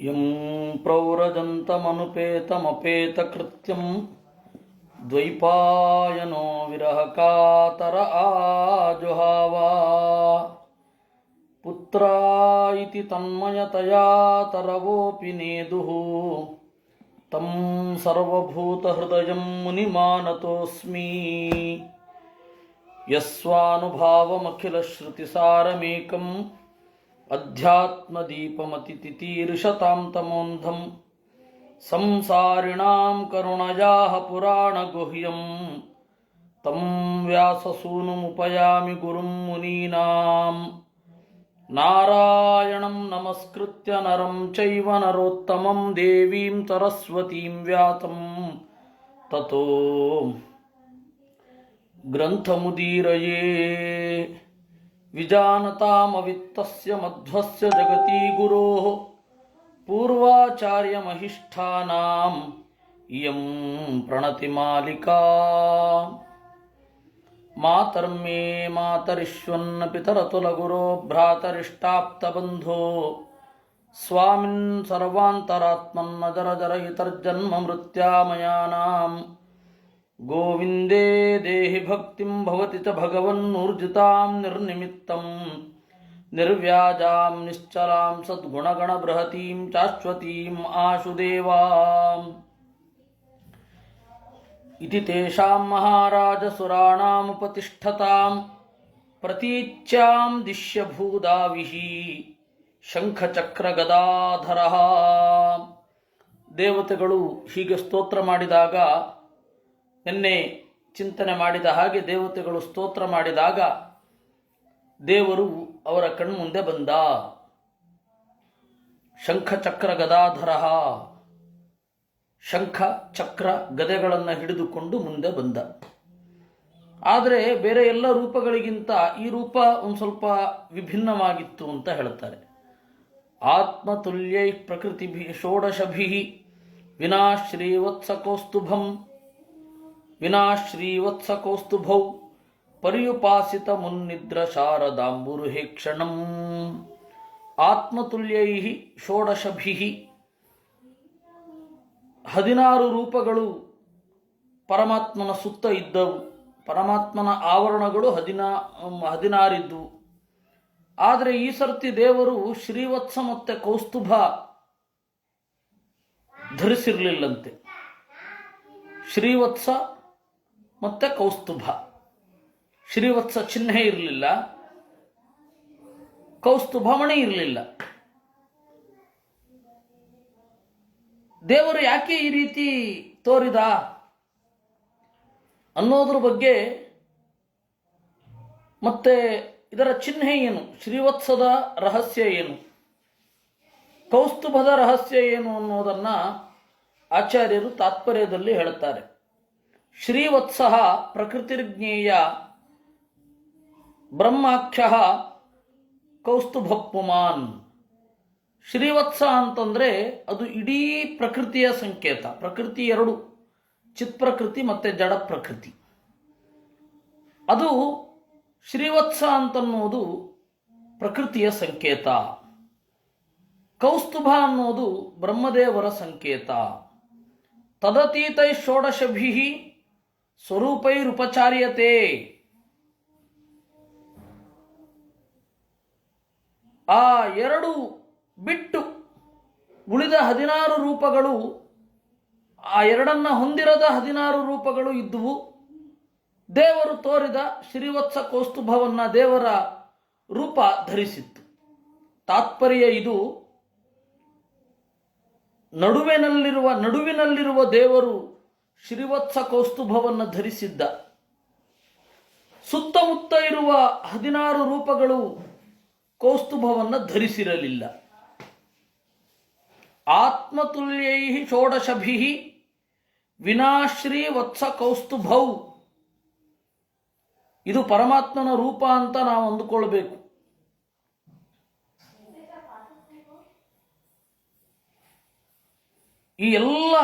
M ಪ್ರವ್ರಜಂತಮನುಪೇತಮಪೇತಕೃತ್ಯಂ ದ್ವೈಪಾಯನೋ ವಿರಹಕಾತರ ಆಜುಹಾವ ಪುತ್ರ ಇತಿ ತನ್ಮಯತಯಾ ತರವೋಪಿ ನೇದುಃ ತಂ ಸರ್ವಭೂತಹೃದಯಂ ಮುನಿಮಾನತೋಸ್ಮಿ ಯಸ್ವಾನುಭಾವಮಖಿಲಶ್ರುತಿಸಾರಮೇಕಂ ಅಧ್ಯಾತ್ಮದೀಪಮತಿತಿತೀರ್ಷತಾಂ ತಮೋಂಧಂ ಸಂಸಾರಿಣಾಂ ಕರುಣಯಾಃ ಪುರಾಣಗುಹ್ಯಂ ತಂ ವ್ಯಾಸಸೂನುಮುಪಯಾಮಿ ಗುರುಂ ಮುನೀನಾಂ ನಾರಾಯಣಂ ನಮಸ್ಕೃತ್ಯ ನರಂ ಚೈವ ನರೋತ್ತಮಂ ದೇವೀಂ ಸರಸ್ವತೀಂ ವ್ಯಾಸಂ ತತೋ ಗ್ರಂಥಮುದೀರಯೇ ವಿಜಾನತಾಮವಿತ್ತಸ್ಯ ಮಧ್ವಸ್ಯ ಜಗತಿ ಗುರೋಃ ಪೂರ್ವಾಚಾರ್ಯಮಹಿಷ್ಠಾನಾಂ ಇಯಂ ಪ್ರಣತಿಮಾಲಿಕಾ ಮಾತರ್ಮೇ ಮಾತರಿಶ್ವನ್ನ ಪಿತರತುಲಗುರೋ ಭ್ರಾತರಿಷ್ಟಾಪ್ತಬಂಧೋ ಸ್ವಾಮಿನ್ ಸರ್ವಾಂತರಾತ್ಮನ್ನಜರಜರಹಿತರ್ಜನ್ಮ ಮೃತ್ಯಾಮಯಾನಾಂ ಗೋವಿಂದೇ ದೇಹಿ ಭಕ್ತಿಂ ಭವತಿ ಚ ಭಗವನ್ನೂರ್ಜಿತಾಂ ನಿರ್ನಿಮಿತ್ತಂ ನಿರ್ವ್ಯಾಜಾಂ ನಿಶ್ಚಲಾಂ ಸದ್ಗುಣಗಣಬೃಹತೀಂ ಶಾಶ್ವತೀಂ ಆಶುದೇವಾಂ ಇತಿ ತೇಷಾಂ ಮಹಾರಾಜಸುರಾಣಾಮುಪತಿಷ್ಠತಾಂ ಪ್ರತೀಚ್ಯಾಂ ದಿಶ್ಯಭೂದಾವಿಃ ಶಂಖಚಕ್ರಗದಾಧರಃ. ದೇವತೆಗಳು ಹೀಗೆ ಸ್ತೋತ್ರ ಮಾಡಿದಾಗ, ನಿನ್ನೆ ಚಿಂತನೆ ಮಾಡಿದ ಹಾಗೆ ದೇವತೆಗಳು ಸ್ತೋತ್ರ ಮಾಡಿದಾಗ ದೇವರು ಅವರ ಕಣ್ಮುಂದೆ ಬಂದ. ಶಂಖಚಕ್ರ ಗದಾಧರ, ಶಂಖ ಚಕ್ರ ಗದೆಗಳನ್ನು ಹಿಡಿದುಕೊಂಡು ಮುಂದೆ ಬಂದ. ಆದರೆ ಬೇರೆ ಎಲ್ಲ ರೂಪಗಳಿಗಿಂತ ಈ ರೂಪ ಒಂದು ಸ್ವಲ್ಪ ವಿಭಿನ್ನವಾಗಿತ್ತು ಅಂತ ಹೇಳ್ತಾರೆ. ಆತ್ಮತುಲ್ಯೈ ಪ್ರಕೃತಿಭಿ ಷೋಡಶಭಿ ವಿನಾಶ್ರೀವತ್ಸಕೌಸ್ತುಭಂ ವಿನಾಶ್ರೀವತ್ಸಕೌಸ್ತುಭೌ ಪರ್ಯುಪಾಸಿತ ಮುನ್ನಿದ್ರ ಶಾರದಾಂಬುರುಹೇಕ್ಷಣಂ. ಆತ್ಮತುಲ್ಯೈ ಷೋಡಶಭಿ, 16 ರೂಪಗಳು ಪರಮಾತ್ಮನ ಸುತ್ತ ಇದ್ದವು. ಪರಮಾತ್ಮನ ಆವರಣಗಳು 16 ಇದ್ದವು. ಆದರೆ ಈ ಸರ್ತಿ ದೇವರು ಶ್ರೀವತ್ಸ ಮತ್ತೆ ಕೌಸ್ತುಭ ಧರಿಸಿರಲಿಲ್ಲಂತೆ. ಶ್ರೀವತ್ಸ ಮತ್ತೆ ಕೌಸ್ತುಭ, ಶ್ರೀವತ್ಸ ಚಿಹ್ನೆ ಇರಲಿಲ್ಲ, ಕೌಸ್ತುಭ ಮಣಿ ಇರಲಿಲ್ಲ. ದೇವರು ಯಾಕೆ ಈ ರೀತಿ ತೋರಿದ ಅನ್ನೋದ್ರ ಬಗ್ಗೆ ಮತ್ತೆ ಇದರ ಚಿಹ್ನೆ ಏನು, ಶ್ರೀವತ್ಸದ ರಹಸ್ಯ ಏನು, ಕೌಸ್ತುಭದ ರಹಸ್ಯ ಏನು ಅನ್ನೋದನ್ನ ಆಚಾರ್ಯರು ತಾತ್ಪರ್ಯದಲ್ಲಿ ಹೇಳುತ್ತಾರೆ. ಶ್ರೀವತ್ಸ ಪ್ರಕೃತಿರ್ಜ್ಞೇಯ ಬ್ರಹ್ಮಾಖ್ಯ ಕೌಸ್ತುಭ ಪುಮಾನ್. ಶ್ರೀವತ್ಸ ಅಂತಂದ್ರೆ ಅದು ಇಡೀ ಪ್ರಕೃತಿಯ ಸಂಕೇತ. ಪ್ರಕೃತಿ ಎರಡು, ಚಿತ್ ಪ್ರಕೃತಿ ಮತ್ತೆ ಜಡ ಪ್ರಕೃತಿ. ಅದು ಶ್ರೀವತ್ಸ ಅಂತನ್ನುವುದು ಪ್ರಕೃತಿಯ ಸಂಕೇತ. ಕೌಸ್ತುಭ ಅನ್ನೋದು ಬ್ರಹ್ಮದೇವರ ಸಂಕೇತ. ತದತೀತೈ ಷೋಡಶಭಿ ಸ್ವರೂಪೈರುಪಚಾರ್ಯತೆ. ಆ ಎರಡು ಬಿಟ್ಟು ಉಳಿದ 16 ರೂಪಗಳು, ಆ ಎರಡನ್ನ ಹೊಂದಿರದ 16 ರೂಪಗಳು ಇದ್ದುವು. ದೇವರು ತೋರಿದ ಶ್ರೀವತ್ಸ ಕೌಸ್ತುಭವನ್ನ ದೇವರ ರೂಪ ಧರಿಸಿತ್ತು. ತಾತ್ಪರ್ಯ ಇದು, ನಡುವಿನಲ್ಲಿರುವ ದೇವರು ಶ್ರೀವತ್ಸ ಕೌಸ್ತುಭವನ್ನು ಧರಿಸಿದ್ದ. ಸುತ್ತಮುತ್ತ ಇರುವ 16 ರೂಪಗಳು ಕೌಸ್ತುಭವನ್ನು ಧರಿಸಿರಲಿಲ್ಲ. ಆತ್ಮತುಲ್ಯೈ ಷೋಡಶಭಿ ವಿನಾಶ್ರೀವತ್ಸ ಕೌಸ್ತುಭೌ. ಇದು ಪರಮಾತ್ಮನ ರೂಪ ಅಂತ ನಾವು ಅಂದುಕೊಳ್ಬೇಕು. ಈ ಎಲ್ಲ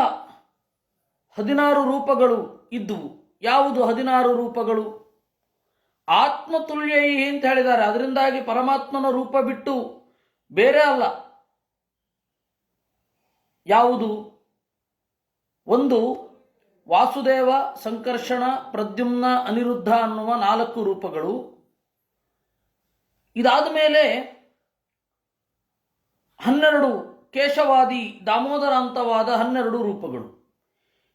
16 ರೂಪಗಳು ಇದ್ದುವು. ಯಾವುದು 16 ರೂಪಗಳು? ಆತ್ಮತುಲ್ಯ ಅಂತ ಹೇಳಿದ್ದಾರೆ. ಅದರಿಂದಾಗಿ ಪರಮಾತ್ಮನ ರೂಪ ಬಿಟ್ಟು ಬೇರೆ ಅಲ್ಲ. ಯಾವುದು? ಒಂದು ವಾಸುದೇವ, ಸಂಕರ್ಷಣ, ಪ್ರದ್ಯುಮ್ನ, ಅನಿರುದ್ಧ ಅನ್ನುವ 4 ರೂಪಗಳು. ಇದಾದ ಮೇಲೆ 12 ಕೇಶವಾದಿ ದಾಮೋದರಾಂತವಾದ 12 ರೂಪಗಳು.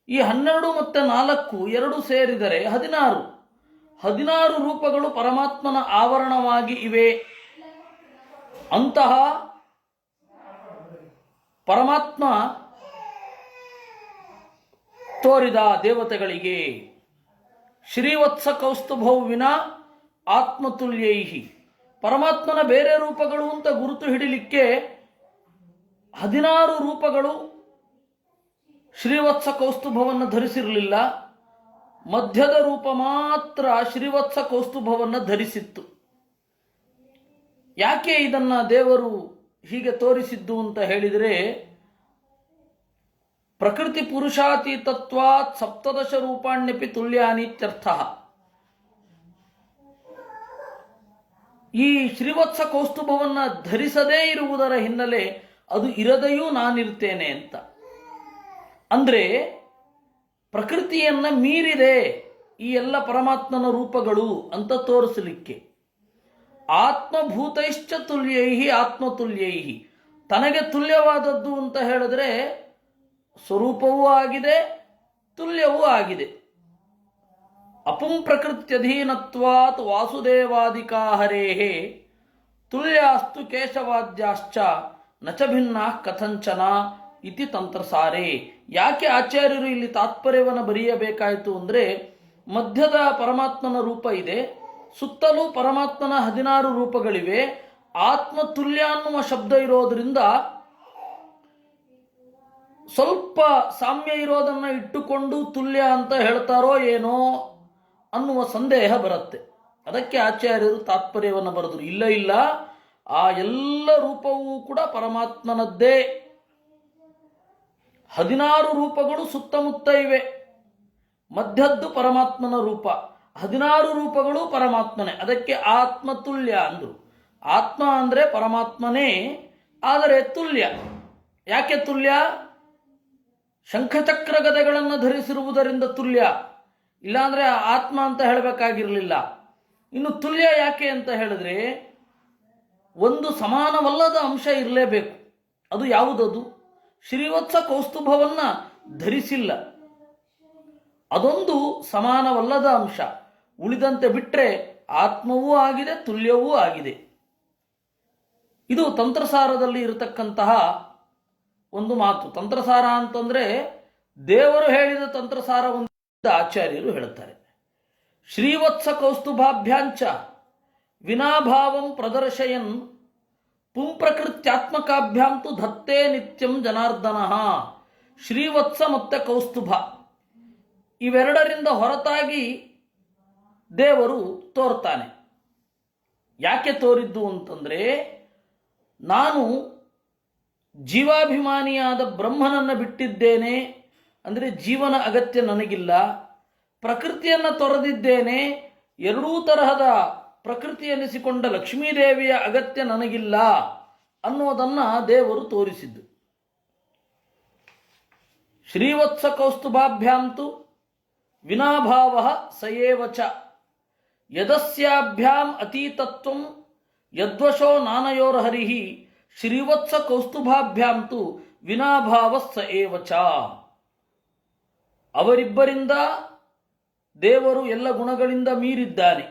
ಈ 12 ಮತ್ತು 4 2 ಸೇರಿದರೆ 16 ರೂಪಗಳು ಪರಮಾತ್ಮನ ಆವರಣವಾಗಿ ಇವೆ. ಅಂತಹ ಪರಮಾತ್ಮ ತೋರಿದ ದೇವತೆಗಳಿಗೆ ಶ್ರೀವತ್ಸ ಕೌಸ್ತುಭೌ ವಿನಾ ಆತ್ಮತುಲ್ಯೈಹಿ, ಪರಮಾತ್ಮನ ಬೇರೆ ರೂಪಗಳು ಅಂತ ಗುರುತು ಹಿಡಿಲಿಕ್ಕೆ 16 ರೂಪಗಳು ಶ್ರೀವತ್ಸ ಕೌಸ್ತುಭವನ್ನು ಧರಿಸಿರಲಿಲ್ಲ. ಮಧ್ಯದ ರೂಪ ಮಾತ್ರ ಶ್ರೀವತ್ಸ ಕೌಸ್ತುಭವನ್ನು ಧರಿಸಿತ್ತು. ಯಾಕೆ ಇದನ್ನ ದೇವರು ಹೀಗೆ ತೋರಿಸಿದ್ದು ಅಂತ ಹೇಳಿದರೆ, ಪ್ರಕೃತಿ ಪುರುಷಾತೀತತ್ವಾತ್ 17 ರೂಪಾಣ್ಯಪಿ ತುಲ್ಯಾನಿತ್ಯರ್ಥ. ಈ ಶ್ರೀವತ್ಸ ಕೌಸ್ತುಭವನ್ನು ಧರಿಸದೇ ಇರುವುದರ ಹಿನ್ನೆಲೆ ಅದು ಇರದೆಯೂ ನಾನಿರ್ತೇನೆ ಅಂತ. ಅಂದ್ರೆ ಪ್ರಕೃತಿಯನ್ನ ಮೀರಿದೆ ಈ ಎಲ್ಲ ಪರಮಾತ್ಮನ ರೂಪಗಳು ಅಂತ ತೋರಿಸಲಿಕ್ಕೆ. ಆತ್ಮಭೂತೈಶ್ಚ ತುಲ್ಯೈಹಿ ಆತ್ಮತುಲ್ಯೈಹಿ, ತನಗೆ ತುಲ್ಯವಾದದ್ದು ಅಂತ ಹೇಳಿದ್ರೆ ಸ್ವರೂಪವೂ ಆಗಿದೆ, ತುಲ್ಯವೂ ಆಗಿದೆ. ಅಪುಂ ಪ್ರಕೃತ್ಯಧೀನತ್ವಾತ್ ವಾಸುದೇವಾದಿಕಾ ಹರೇಹೇ ತುಲ್ಯಾಸ್ತು ಕೇಶವಾದ್ಯಾಶ್ಚ ನಚ ಭಿನ್ನಾ ಕಥಂಚನ ಇತಿ ತಂತ್ರಸಾರೆ. ಯಾಕೆ ಆಚಾರ್ಯರು ಇಲ್ಲಿ ತಾತ್ಪರ್ಯವನ್ನು ಬರೆಯಬೇಕಾಯಿತು ಅಂದರೆ, ಮಧ್ಯದ ಪರಮಾತ್ಮನ ರೂಪ ಇದೆ, ಸುತ್ತಲೂ ಪರಮಾತ್ಮನ 16 ರೂಪಗಳಿವೆ. ಆತ್ಮತುಲ್ಯ ಅನ್ನುವ ಶಬ್ದ ಇರೋದ್ರಿಂದ ಸ್ವಲ್ಪ ಸಾಮ್ಯ ಇರೋದನ್ನ ಇಟ್ಟುಕೊಂಡು ತುಲ್ಯ ಅಂತ ಹೇಳ್ತಾರೋ ಏನೋ ಅನ್ನುವ ಸಂದೇಹ ಬರುತ್ತೆ. ಅದಕ್ಕೆ ಆಚಾರ್ಯರು ತಾತ್ಪರ್ಯವನ್ನು ಬರೆದರು. ಇಲ್ಲ, ಆ ಎಲ್ಲ ರೂಪವೂ ಕೂಡ ಪರಮಾತ್ಮನದ್ದೇ. 16 ರೂಪಗಳು ಸುತ್ತಮುತ್ತ ಇವೆ. ಮಧ್ಯದ್ದು ಪರಮಾತ್ಮನ ರೂಪ, 16 ರೂಪಗಳು ಪರಮಾತ್ಮನೇ. ಅದಕ್ಕೆ ಆತ್ಮತುಲ್ಯ ಅಂದರು. ಆತ್ಮ ಅಂದರೆ ಪರಮಾತ್ಮನೇ, ಆದರೆ ತುಲ್ಯ. ಯಾಕೆ ತುಲ್ಯ? ಶಂಖಚಕ್ರ ಗದೆಗಳನ್ನು ಧರಿಸಿರುವುದರಿಂದ ತುಲ್ಯ. ಇಲ್ಲಾಂದ್ರೆ ಆತ್ಮ ಅಂತ ಹೇಳಬೇಕಾಗಿರಲಿಲ್ಲ. ಇನ್ನು ತುಲ್ಯ ಯಾಕೆ ಅಂತ ಹೇಳಿದ್ರೆ, ಒಂದು ಸಮಾನವಲ್ಲದ ಅಂಶ ಇರಲೇಬೇಕು. ಅದು ಯಾವುದದು? ಶ್ರೀವತ್ಸ ಕೌಸ್ತುಭವನ್ನ ಧರಿಸಿಲ್ಲ, ಅದೊಂದು ಸಮಾನವಲ್ಲದ ಅಂಶ. ಉಳಿದಂತೆ ಬಿಟ್ಟರೆ ಆತ್ಮವೂ ಆಗಿದೆ, ತುಲ್ಯವೂ ಆಗಿದೆ. ಇದು ತಂತ್ರಸಾರದಲ್ಲಿ ಇರತಕ್ಕಂತಹ ಒಂದು ಮಾತು. ತಂತ್ರಸಾರ ಅಂತಂದ್ರೆ ದೇವರು ಹೇಳಿದ ತಂತ್ರಸಾರ ಒಂದು ಆಚಾರ್ಯರು ಹೇಳುತ್ತಾರೆ. ಶ್ರೀವತ್ಸ ಕೌಸ್ತುಭಾಭ್ಯಾಂಚ ವಿನಾಭಾವಂ ಪ್ರದರ್ಶಯನ್ ಪುಂಪ್ರಕೃತ್ಯಾತ್ಮಕಾಭ್ಯಾಂತು ಧತ್ತೇ ನಿತ್ಯಂ ಜನಾರ್ದನ. ಶ್ರೀವತ್ಸ ಮತ್ತೆ ಕೌಸ್ತುಭ ಇವೆರಡರಿಂದ ಹೊರತಾಗಿ ದೇವರು ತೋರ್ತಾನೆ. ಯಾಕೆ ತೋರಿದ್ದು ಅಂತಂದ್ರೆ, ನಾನು ಜೀವಾಭಿಮಾನಿಯಾದ ಬ್ರಹ್ಮನನ್ನು ಬಿಟ್ಟಿದ್ದೇನೆ, ಅಂದರೆ ಜೀವನ ಅಗತ್ಯ ನನಗಿಲ್ಲ. ಪ್ರಕೃತಿಯನ್ನು ತೊರೆದಿದ್ದೇನೆ, ಎರಡೂ ತರಹದ ಪ್ರಕೃತಿ ಎನಿಸಿಕೊಂಡ ಲಕ್ಷ್ಮೀದೇವಿಯ ಅಗತ್ಯ ನನಗಿಲ್ಲ ಅನ್ನೋದನ್ನ ದೇವರು ತೋರಿಸಿದ್ದು. ಶ್ರೀವತ್ಸ ಕೌಸ್ತುಭಾಭ್ಯಾಂತು ವಿನಾಭಾವ ಸಯೇವಚ ಯದಸ್ಯಾಭ್ಯಾಂ ಅತೀತತ್ವಂ ಯದ್ವಶೋ ನಾನಯೋರ್ಹರಿಹಿ ಶ್ರೀವತ್ಸ ಕೌಸ್ತುಭಾಭ್ಯಾಂತು ವಿನಾಭಾವ ಸ ಏವಚ. ಅವರಿಬ್ಬರಿಂದ ದೇವರು ಎಲ್ಲ ಗುಣಗಳಿಂದ ಮೀರಿದ್ದಾನೆ.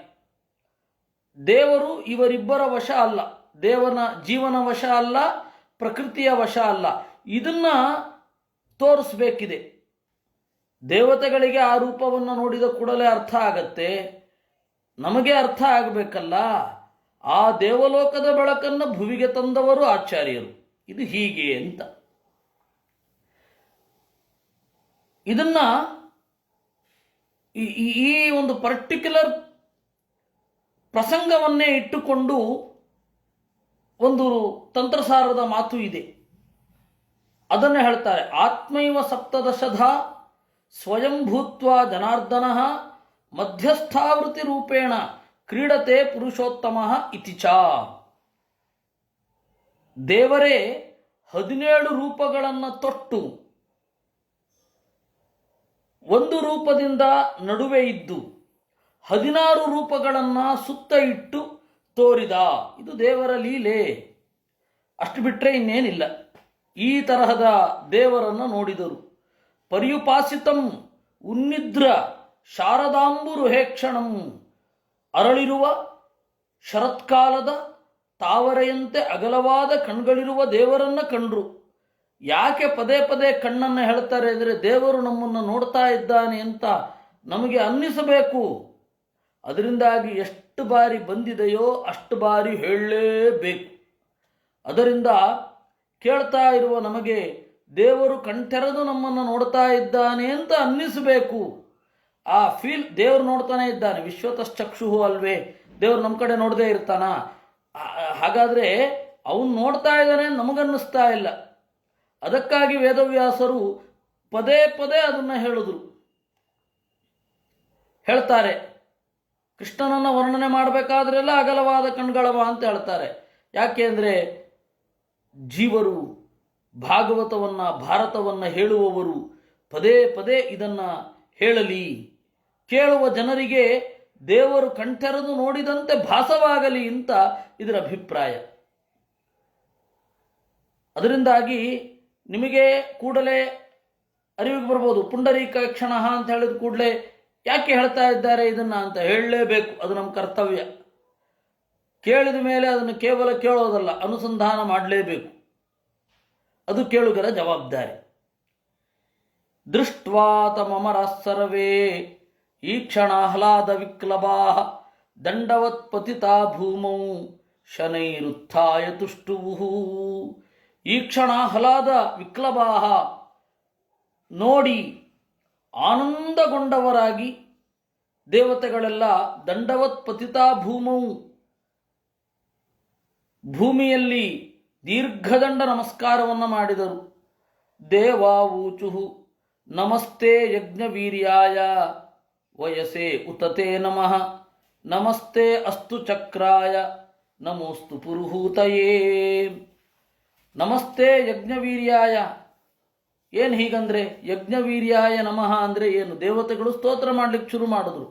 ದೇವರು ಇವರಿಬ್ಬರ ವಶ ಅಲ್ಲ, ದೇವನ ಜೀವನ ವಶ ಅಲ್ಲ, ಪ್ರಕೃತಿಯ ವಶ ಅಲ್ಲ. ಇದನ್ನ ತೋರಿಸ್ಬೇಕಿದೆ. ದೇವತೆಗಳಿಗೆ ಆ ರೂಪವನ್ನು ನೋಡಿದ ಕೂಡಲೇ ಅರ್ಥ ಆಗತ್ತೆ, ನಮಗೆ ಅರ್ಥ ಆಗಬೇಕಲ್ಲ. ಆ ದೇವಲೋಕದ ಬೆಳಕನ್ನು ಭುವಿಗೆ ತಂದವರು ಆಚಾರ್ಯರು. ಇದು ಹೀಗೆ ಅಂತ ಇದನ್ನ ಈ ಒಂದು ಪರ್ಟಿಕ್ಯುಲರ್ ಪ್ರಸಂಗವನ್ನೇ ಇಟ್ಟುಕೊಂಡು ಒಂದು ತಂತ್ರಸಾರದ ಮಾತು ಇದೆ. ಅದನ್ನೇ ಹೇಳ್ತಾರೆ. ಆತ್ಮೈವ ಸಪ್ತದಶಧ ಸ್ವಯಂ ಭೂತ್ವ ಜನಾರ್ದನ ಮಧ್ಯಸ್ಥಾವೃತಿ ರೂಪೇಣ ಕ್ರೀಡತೆ ಪುರುಷೋತ್ತಮ ಇತಿ ಚ. ದೇವರೇ 17 ರೂಪಗಳನ್ನು ತೊಟ್ಟು ಒಂದು ರೂಪದಿಂದ ನಡುವೆ ಇದ್ದು 16 ರೂಪಗಳನ್ನು ಸುತ್ತ ಇಟ್ಟು ತೋರಿದ. ಇದು ದೇವರ ಲೀಲೆ. ಅಷ್ಟು ಬಿಟ್ಟರೆ ಇನ್ನೇನಿಲ್ಲ. ಈ ತರಹದ ದೇವರನ್ನು ನೋಡಿದರು. ಪರ್ಯುಪಾಸಿತಂ ಉನ್ನಿದ್ರ ಶಾರದಾಂಬುರು ಹೇಕ್ಷಣಂ, ಅರಳಿರುವ ಶರತ್ಕಾಲದ ತಾವರೆಯಂತೆ ಅಗಲವಾದ ಕಣ್ಗಳಿರುವ ದೇವರನ್ನು ಕಂಡ್ರು. ಯಾಕೆ ಪದೇ ಪದೇ ಕಣ್ಣನ್ನು ಹೇಳ್ತಾರೆ ಅಂದರೆ ದೇವರು ನಮ್ಮನ್ನು ನೋಡ್ತಾ ಇದ್ದಾನೆ ಅಂತ ನಮಗೆ ಅನ್ನಿಸಬೇಕು. ಅದರಿಂದಾಗಿ ಎಷ್ಟು ಬಾರಿ ಬಂದಿದೆಯೋ ಅಷ್ಟು ಬಾರಿ ಹೇಳಲೇಬೇಕು. ಅದರಿಂದ ಕೇಳ್ತಾ ಇರುವ ನಮಗೆ ದೇವರು ಕಣ್ತೆರೆದು ನಮ್ಮನ್ನು ನೋಡ್ತಾ ಇದ್ದಾನೆ ಅಂತ ಅನ್ನಿಸಬೇಕು. ಆ ಫೀಲ್ ದೇವರು ನೋಡ್ತಾನೆ ಇದ್ದಾನೆ. ವಿಶ್ವತಶ್ಚಕ್ಷುಹು ಅಲ್ವೇ, ದೇವರು ನಮ್ಮ ಕಡೆ ನೋಡದೇ ಇರ್ತಾನ? ಹಾಗಾದರೆ ಅವನು ನೋಡ್ತಾ ಇದ್ದಾನೆ ನಮಗನ್ನಿಸ್ತಾ ಇಲ್ಲ. ಅದಕ್ಕಾಗಿ ವೇದವ್ಯಾಸರು ಪದೇ ಪದೇ ಅದನ್ನು ಹೇಳ್ತಾರೆ. ಕೃಷ್ಣನನ್ನು ವರ್ಣನೆ ಮಾಡಬೇಕಾದ್ರೆಲ್ಲ ಅಗಲವಾದ ಕಣ್ಗಳವ ಅಂತ ಹೇಳ್ತಾರೆ. ಯಾಕೆ ಅಂದರೆ ಜೀವರು ಭಾಗವತವನ್ನು ಭಾರತವನ್ನು ಹೇಳುವವರು ಪದೇ ಪದೇ ಇದನ್ನು ಹೇಳಲಿ, ಕೇಳುವ ಜನರಿಗೆ ದೇವರು ಕಣ್ತೆರೆದು ನೋಡಿದಂತೆ ಭಾಸವಾಗಲಿ ಅಂತ ಇದರ ಅಭಿಪ್ರಾಯ. ಅದರಿಂದಾಗಿ ನಿಮಗೆ ಕೂಡಲೇ ಅರಿವಿಗೆ ಬರ್ಬೋದು, ಪುಂಡರೀಕಾಕ್ಷಣ ಅಂತ ಹೇಳಿದ ಕೂಡಲೇ ಯಾಕೆ ಹೇಳ್ತಾ ಇದ್ದಾರೆ ಇದನ್ನು ಅಂತ ಹೇಳಲೇಬೇಕು. ಅದು ನಮ್ಮ ಕರ್ತವ್ಯ. ಕೇಳಿದ ಮೇಲೆ ಅದನ್ನು ಕೇವಲ ಕೇಳೋದಲ್ಲ, ಅನುಸಂಧಾನ ಮಾಡಲೇಬೇಕು. ಅದು ಕೇಳುಗರ ಜವಾಬ್ದಾರಿ. ದೃಷ್ಟ್ವಾ ತಮಮರಃ ಸರ್ವೇ ಈ ಕ್ಷಣ ಆಹ್ಲಾದ ವಿಕ್ಲಬಾ ದಂಡವತ್ ಪತಿತಾ ಭೂಮೌ ಶನೈರುತ್ಥಾಯ ತುಷ್ಟುವು. ಈ ಕ್ಷಣ ಆಹ್ಲಾದ ವಿಕ್ಲಬಾ, ನೋಡಿ ಆನಂದಗೊಂಡವರಾಗಿ ದೇವತೆಗಳೆಲ್ಲ ದಂಡವತ್ ಪತಿತಾ ಭೂಮೌ, ಭೂಮಿಯಲ್ಲಿ ದೀರ್ಘದಂಡ ನಮಸ್ಕಾರವನ್ನು ಮಾಡಿದರು. ದೇವಾವೂಚುಹು ನಮಸ್ತೆ ಯಜ್ಞವೀರ್ಯಾಯ ವಯಸೇ ಉತತೆ ನಮಃ, ನಮಸ್ತೆ ಅಸ್ತು ಚಕ್ರಾಯ ನಮೋಸ್ತು ಪುರುಹೂತಯೇ. ನಮಸ್ತೆ ಯಜ್ಞವೀರ್ಯಾಯ, ಏನು ಹೀಗಂದ್ರೆ ಯಜ್ಞವೀರ್ಯಾಯ ನಮಃ ಅಂದರೆ ಏನು? ದೇವತೆಗಳು ಸ್ತೋತ್ರ ಮಾಡ್ಲಿಕ್ಕೆ ಶುರು ಮಾಡಿದ್ರು.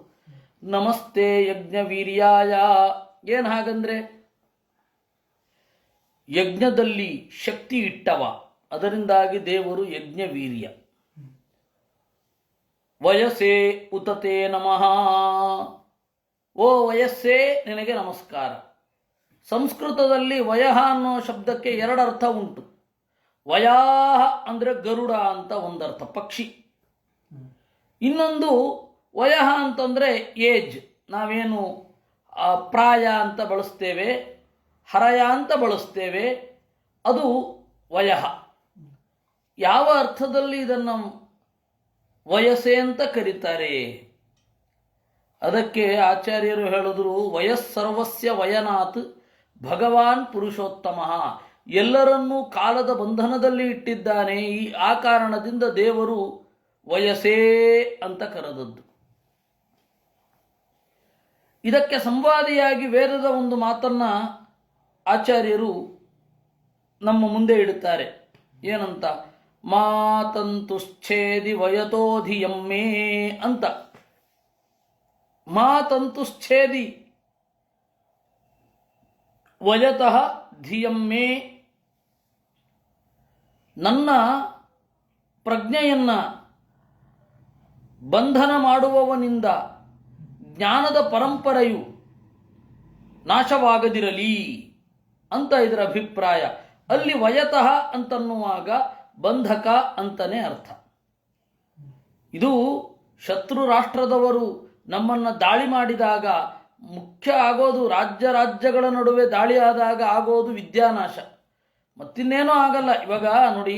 ನಮಸ್ತೆ ಯಜ್ಞವೀರ್ಯಾಯ ಏನು ಹಾಗಂದ್ರೆ ಯಜ್ಞದಲ್ಲಿ ಶಕ್ತಿ ಇಟ್ಟವ, ಅದರಿಂದಾಗಿ ದೇವರು ಯಜ್ಞವೀರ್ಯ. ವಯಸ್ಸೇ ಉತತೆ ನಮಃ, ಓ ವಯಸ್ಸೇ ನಿನಗೆ ನಮಸ್ಕಾರ. ಸಂಸ್ಕೃತದಲ್ಲಿ ವಯಃ ಅನ್ನೋ ಶಬ್ದಕ್ಕೆ 2 ಅರ್ಥ ಉಂಟು. ವಯಾಹ ಅಂದರೆ ಗರುಡ ಅಂತ ಒಂದರ್ಥ, ಪಕ್ಷಿ. ಇನ್ನೊಂದು ವಯಃ ಅಂತಂದರೆ ಏಜ್. ನಾವೇನು ಪ್ರಾಯ ಅಂತ ಬಳಸ್ತೇವೆ, ಹರಯ ಅಂತ ಬಳಸ್ತೇವೆ, ಅದು ವಯಃ. ಯಾವ ಅರ್ಥದಲ್ಲಿ ಇದನ್ನು ವಯಸ್ಸೇ ಅಂತ ಕರೀತಾರೆ? ಅದಕ್ಕೆ ಆಚಾರ್ಯರು ಹೇಳಿದ್ರು, ವಯಸ್ಸರ್ವಸ್ಯ ವಯನಾತ್ ಭಗವಾನ್ ಪುರುಷೋತ್ತಮ. ಎಲ್ಲರನ್ನೂ ಕಾಲದ ಬಂಧನದಲ್ಲಿ ಇಟ್ಟಿದ್ದಾನೆ. ಆ ಕಾರಣದಿಂದ ದೇವರು ವಯಸ್ಸೇ ಅಂತ ಕರೆದದ್ದು. ಇದಕ್ಕೆ ಸಂವಾದಿಯಾಗಿ ವೇದದ ಒಂದು ಮಾತನ್ನ ಆಚಾರ್ಯರು ನಮ್ಮ ಮುಂದೆ ಇಡುತ್ತಾರೆ. ಏನಂತ? ಮಾತಂತುಶ್ಛೇದಿ ವಯತೋಧಿಯಮ್ಮೇ ಅಂತ. ಮಾತಂತುಶ್ಛೇದಿ ವಯತಃ ಧಿಯಮ್ಮೇ, ನನ್ನ ಪ್ರಜ್ಞೆಯನ್ನ ಬಂಧನ ಮಾಡುವವನಿಂದ ಜ್ಞಾನದ ಪರಂಪರೆಯು ನಾಶವಾಗದಿರಲಿ ಅಂತ ಇದರ ಅಭಿಪ್ರಾಯ. ಅಲ್ಲಿ ವಯತಃ ಅಂತನ್ನುವಾಗ ಬಂಧಕ ಅಂತನೇ ಅರ್ಥ. ಇದು ಶತ್ರು ರಾಷ್ಟ್ರದವರು ನಮ್ಮನ್ನು ದಾಳಿ ಮಾಡಿದಾಗ ಮುಖ್ಯ ಆಗೋದು, ರಾಜ್ಯಗಳ ನಡುವೆ ದಾಳಿ ಆದಾಗ ಆಗೋದು ವಿದ್ಯಾನಾಶ, ಮತ್ತಿನ್ನೇನೂ ಆಗಲ್ಲ. ಇವಾಗ ನೋಡಿ,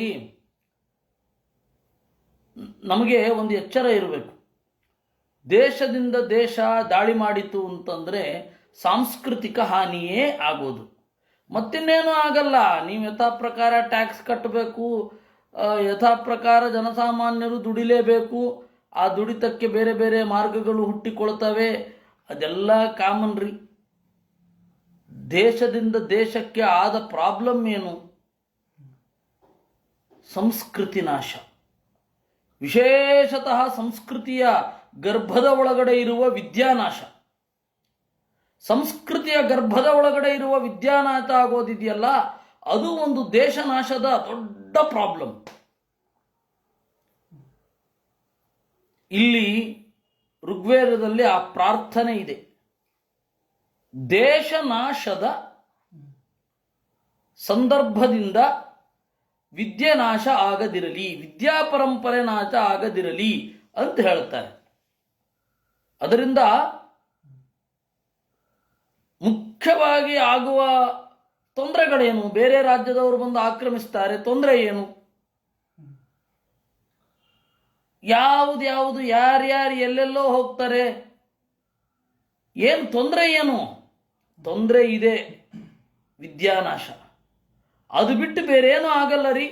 ನಮಗೆ ಒಂದು ಎಚ್ಚರ ಇರಬೇಕು. ದೇಶದಿಂದ ದೇಶ ದಾಳಿ ಮಾಡಿತು ಅಂತಂದರೆ ಸಾಂಸ್ಕೃತಿಕ ಹಾನಿಯೇ ಆಗೋದು, ಮತ್ತಿನ್ನೇನೂ ಆಗಲ್ಲ. ನೀವು ಯಥಾ ಪ್ರಕಾರ ಟ್ಯಾಕ್ಸ್ ಕಟ್ಟಬೇಕು, ಯಥಾ ಪ್ರಕಾರ ಜನಸಾಮಾನ್ಯರು ದುಡಿಲೇಬೇಕು. ಆ ದುಡಿತಕ್ಕೆ ಬೇರೆ ಬೇರೆ ಮಾರ್ಗಗಳು ಹುಟ್ಟಿಕೊಳ್ತವೆ, ಅದೆಲ್ಲ ಕಾಮನ್ ರೀ. ದೇಶದಿಂದ ದೇಶಕ್ಕೆ ಆದ ಪ್ರಾಬ್ಲಮ್ ಏನು? ಸಂಸ್ಕೃತಿ ನಾಶ, ವಿಶೇಷತಃ ಸಂಸ್ಕೃತಿಯ ಗರ್ಭದ ಒಳಗಡೆ ಇರುವ ವಿದ್ಯಾನಾಶ. ಸಂಸ್ಕೃತಿಯ ಗರ್ಭದ ಒಳಗಡೆ ಇರುವ ವಿದ್ಯಾನಾಶ ಆಗೋದಿದೆಯಲ್ಲ, ಅದು ಒಂದು ದೇಶನಾಶದ ದೊಡ್ಡ ಪ್ರಾಬ್ಲಮ್. ಇಲ್ಲಿ ಋಗ್ವೇದದಲ್ಲಿ ಆ ಪ್ರಾರ್ಥನೆ ಇದೆ. ದೇಶನಾಶದ ಸಂದರ್ಭದಿಂದ ವಿದ್ಯೆ ನಾಶ ಆಗದಿರಲಿ, ವಿದ್ಯಾ ಪರಂಪರೆ ನಾಶ ಆಗದಿರಲಿ ಅಂತ ಹೇಳ್ತಾರೆ. ಅದರಿಂದ ಮುಖ್ಯವಾಗಿ ಆಗುವ ತೊಂದರೆಗಳೇನು? ಬೇರೆ ರಾಜ್ಯದವರು ಬಂದು ಆಕ್ರಮಿಸ್ತಾರೆ, ತೊಂದರೆ ಏನು? ಯಾವುದು ಯಾರ್ಯಾರು ಎಲ್ಲೆಲ್ಲೋ ಹೋಗ್ತಾರೆ, ಏನು ತೊಂದರೆ? ಏನು ತೊಂದರೆ ಇದೆ? ವಿದ್ಯಾನಾಶ. ಅದು ಬಿಟ್ಟು ಬೇರೇನೂ ಆಗಲ್ಲ ರೀ.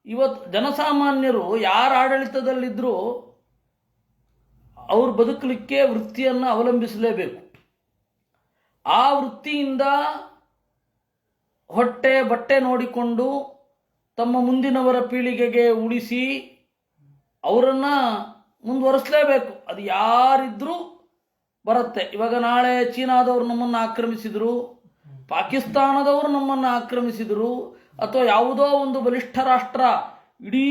ಇವತ್ತು ಜನಸಾಮಾನ್ಯರು ಯಾರ ಆಡಳಿತದಲ್ಲಿದ್ದರೂ ಅವ್ರು ಬದುಕಲಿಕ್ಕೆ ವೃತ್ತಿಯನ್ನು ಅವಲಂಬಿಸಲೇಬೇಕು. ಆ ವೃತ್ತಿಯಿಂದ ಹೊಟ್ಟೆ ಬಟ್ಟೆ ನೋಡಿಕೊಂಡು ತಮ್ಮ ಮುಂದಿನವರ ಪೀಳಿಗೆಗೆ ಉಳಿಸಿ ಅವರನ್ನು ಮುಂದುವರಿಸಲೇಬೇಕು. ಅದು ಯಾರಿದ್ರೂ ಬರುತ್ತೆ. ಇವಾಗ ನಾಳೆ ಚೀನಾದವರು ನಮ್ಮನ್ನು ಆಕ್ರಮಿಸಿದರು, ಪಾಕಿಸ್ತಾನದವರು ನಮ್ಮನ್ನು ಆಕ್ರಮಿಸಿದರು, ಅಥವಾ ಯಾವುದೋ ಒಂದು ಬಲಿಷ್ಠ ರಾಷ್ಟ್ರ ಇಡೀ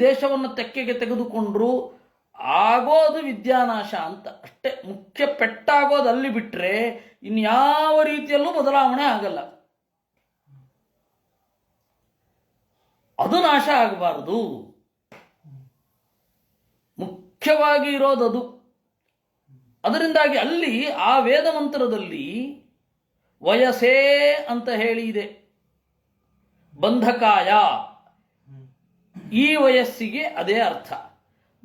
ದೇಶವನ್ನು ತೆಕ್ಕೆಗೆ ತೆಗೆದುಕೊಂಡ್ರು, ಆಗೋದು ವಿದ್ಯಾನಾಶ ಅಂತ ಅಷ್ಟೇ. ಮುಖ್ಯ ಪೆಟ್ಟಾಗೋದು ಅಲ್ಲಿ ಬಿಟ್ಟರೆ ಇನ್ಯಾವ ರೀತಿಯಲ್ಲೂ ಬದಲಾವಣೆ ಆಗಲ್ಲ. ಅದು ನಾಶ ಆಗಬಾರದು. ಮುಖ್ಯವಾಗಿ ಇರೋದದು. ಅದರಿಂದಾಗಿ ಅಲ್ಲಿ ಆ ವೇದ ಮಂತ್ರದಲ್ಲಿ ವಯಸ್ಸೇ ಅಂತ ಹೇಳಿ ಇದೆ. ಬಂಧಕಾಯ, ಈ ವಯಸ್ಸಿಗೆ ಅದೇ ಅರ್ಥ.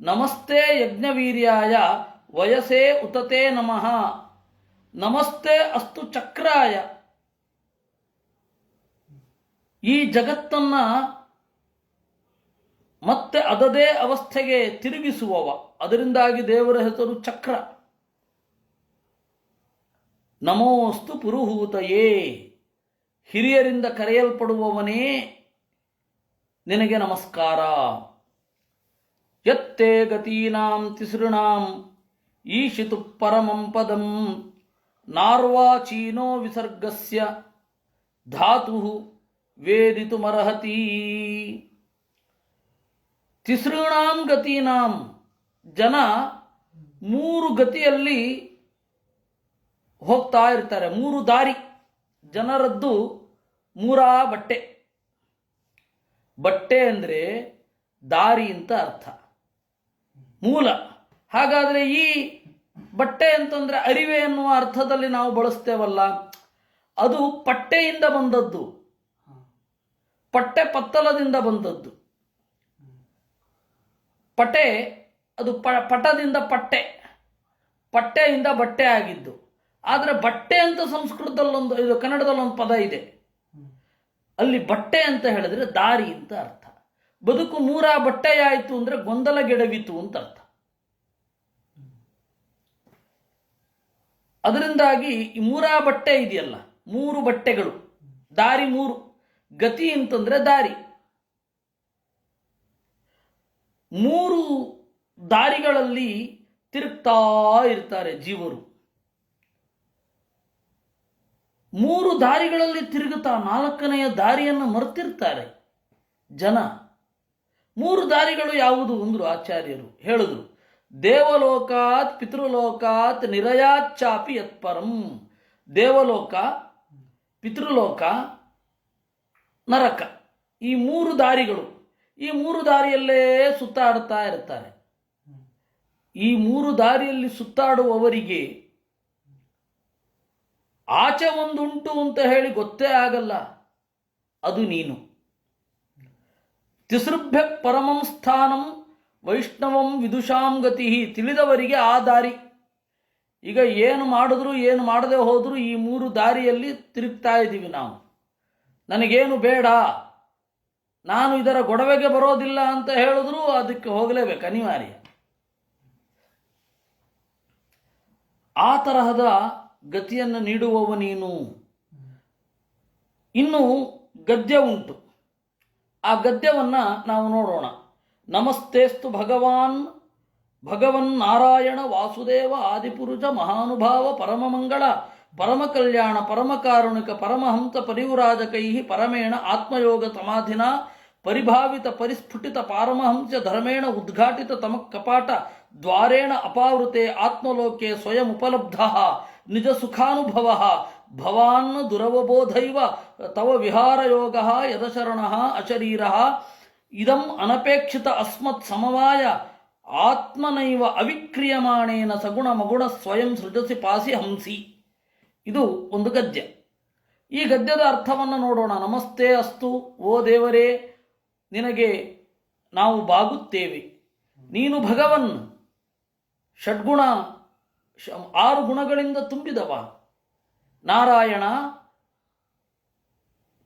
ನಮಸ್ತೆ ಯಜ್ಞವೀರ್ಯಾಯ ವಯಸ್ಸೇ ಉತತೆ ನಮಃ, ನಮಸ್ತೆ ಅಸ್ತು ಚಕ್ರಾಯ. ಈ ಜಗತ್ತನ್ನ ಮತ್ತೆ ಅದದೇ ಅವಸ್ಥೆಗೆ ತಿರುಗಿಸುವವ, ಅದರಿಂದಾಗಿ ದೇವರ ಹೆಸರು ಚಕ್ರ. ನಮೋಸ್ತು ಪುರುಹೂತಯೇ, ಹಿರಿಯರಿಂದ ಕರೆಯಲ್ಪಡುವವನೇ ನಿನಗೆ ನಮಸ್ಕಾರ. ಯತ್ತೇ ಗತೀನಾಂ ತಿಸೃಣಾಂ ಈಶಿತು ಪರಮಂ ಪದಂ, ನಾರ್ವಾಚೀನೋ ವಿಸರ್ಗಸ್ಯ ಧಾತು ವೇದಿತುಮರ್ಹತಿ. ತಿಸೃಣಾಂ ಗತೀನಾಂ, ಜನ ಮೂರು ಗತಿಯಲ್ಲಿ ಹೋಗ್ತಾ ಇರ್ತಾರೆ. ಮೂರು ದಾರಿ ಜನರದ್ದು. ಮೂರಾ ಬಟ್ಟೆ. ಬಟ್ಟೆ ಅಂದರೆ ದಾರಿ ಅಂತ ಅರ್ಥ, ಮೂಲ. ಹಾಗಾದರೆ ಈ ಬಟ್ಟೆ ಅಂತಂದ್ರೆ ಅರಿವೆ ಎನ್ನುವ ಅರ್ಥದಲ್ಲಿ ನಾವು ಬಳಸ್ತೇವಲ್ಲ, ಅದು ಪಟ್ಟೆಯಿಂದ ಬಂದದ್ದು. ಪಟ್ಟೆ ಪತ್ತಲದಿಂದ ಬಂದದ್ದು. ಪಟೆ ಅದು ಪಟದಿಂದ ಪಟ್ಟೆ, ಪಟ್ಟೆಯಿಂದ ಬಟ್ಟೆ ಆಗಿದ್ದು. ಆದರೆ ಬಟ್ಟೆ ಅಂತ ಸಂಸ್ಕೃತದಲ್ಲೊಂದು, ಇದು ಕನ್ನಡದಲ್ಲೊಂದು ಪದ ಇದೆ. ಅಲ್ಲಿ ಬಟ್ಟೆ ಅಂತ ಹೇಳಿದ್ರೆ ದಾರಿ ಅಂತ ಅರ್ಥ. ಬದುಕು ಮೂರ ಬಟ್ಟೆಯಾಯಿತು ಅಂದ್ರೆ ಗೊಂದಲಗೆಡವಿತು ಅಂತ ಅರ್ಥ. ಅದರಿಂದಾಗಿ ಈ ಮೂರ ಬಟ್ಟೆ ಇದೆಯಲ್ಲ, ಮೂರು ಬಟ್ಟೆಗಳು, ದಾರಿ ಮೂರು. ಗತಿ ಅಂತಂದ್ರೆ ದಾರಿ. ಮೂರು ದಾರಿಗಳಲ್ಲಿ ತಿರುಗ್ತಾ ಇರ್ತಾರೆ ಜೀವರು. ಮೂರು ದಾರಿಗಳಲ್ಲಿ ತಿರುಗುತ್ತಾ ನಾಲ್ಕನೆಯ ದಾರಿಯನ್ನು ಮರೆತಿರ್ತಾರೆ ಜನ. ಮೂರು ದಾರಿಗಳು ಯಾವುದು ಅಂದ್ರು ಆಚಾರ್ಯರು ಹೇಳಿದ್ರು. ದೇವಲೋಕಾತ್ ಪಿತೃಲೋಕಾತ್ ನಿರಯಾಚ್ಚಾಪಿ ಯತ್ಪರಂ. ದೇವಲೋಕ, ಪಿತೃಲೋಕ, ನರಕ, ಈ ಮೂರು ದಾರಿಗಳು. ಈ ಮೂರು ದಾರಿಯಲ್ಲೇ ಸುತ್ತಾಡ್ತಾ ಇರ್ತಾರೆ. ಈ ಮೂರು ದಾರಿಯಲ್ಲಿ ಸುತ್ತಾಡುವವರಿಗೆ ಆಚೆ ಒಂದುಂಟು ಅಂತ ಹೇಳಿ ಗೊತ್ತೇ ಆಗಲ್ಲ. ಅದು ನೀನು. ತಿಸೃಭ್ಯ ಪರಮಂ ಸ್ಥಾನಂ ವೈಷ್ಣವಂ ವಿದುಷಾಂ ಗತಿ. ತಿಳಿದವರಿಗೆ ಆ ದಾರಿ. ಈಗ ಏನು ಮಾಡಿದ್ರು ಏನು ಮಾಡದೆ ಹೋದರೂ ಈ ಮೂರು ದಾರಿಯಲ್ಲಿ ತಿರುಗ್ತಾ ಇದ್ದೀವಿ ನಾವು. ನನಗೇನು ಬೇಡ, ನಾನು ಇದರ ಗೊಡವೆಗೆ ಬರೋದಿಲ್ಲ ಅಂತ ಹೇಳಿದ್ರು ಅದಕ್ಕೆ ಹೋಗಲೇಬೇಕು, ಅನಿವಾರ್ಯ. ಆ ತರಹದ ಗತಿಯನ್ನು ನೀಡುವವ ನೀನು. ಇನ್ನು ಗದ್ಯ ಉಂಟು. ಆ ಗದ್ಯವನ್ನು ನಾವು ನೋಡೋಣ. ನಮಸ್ತೇಸ್ತು ಭಗವನ್ ನಾರಾಯಣ ವಾಸುದೇವ ಆದಿಪುರುಷ ಮಹಾನುಭಾವ ಪರಮಮಂಗಳ ಪರಮಕಲ್ಯಾಣ ಪರಮಕಾರುಣಿಕ ಪರಮಹಂಸ ಪರಿವ್ರಾಜಕೈ ಪರಮೇಣ ಆತ್ಮಯೋಗ ಸಮಾಧಿನ ಪರಿಭಾವಿತ ಪರಿಸ್ಫುಟಿತ ಪಾರಮಹಂಸ ಧರ್ಮೇಣ ಉದ್ಘಾಟಿತ ತಮ ಕಪಾಟ ದ್ವಾರೇಣ ಅಪಾವೃತೆ ಆತ್ಮಲೋಕೆ ಸ್ವಯಂ ಉಪಲಬ್ಧ ನಿಜ ಸುಖಾನುಭವ ಭವಾನ್ ದುರವಬೋಧೈವ ತವ ವಿಹಾರಯೋಗ ಯದಶರಣ ಅಶರೀರ ಇದಂ ಅನಪೇಕ್ಷಿತ ಅಸ್ಮತ್ ಸಮವಾಯ ಆತ್ಮನೈವ ಅವಿಕ್ರಿಯಮಾಣೇನ ಸಗುಣ ಮಗುಣ ಸ್ವಯಂ ಸೃಜಸಿ ಪಾಸಿ ಹಂಸಿ. ಇದು ಒಂದು ಗದ್ಯ. ಈ ಗದ್ಯದ ಅರ್ಥವನ್ನು ನೋಡೋಣ. ನಮಸ್ತೆ ಅಸ್ತು, ಓ ದೇವರೇ, ನಿನಗೆ ನಾವು ಬಾಗುತ್ತೇವೆ. ನೀನು ಭಗವನ್, ಷಡ್ಗುಣ 6 ಗುಣಗಳಿಂದ ತುಂಬಿದವ. ನಾರಾಯಣ,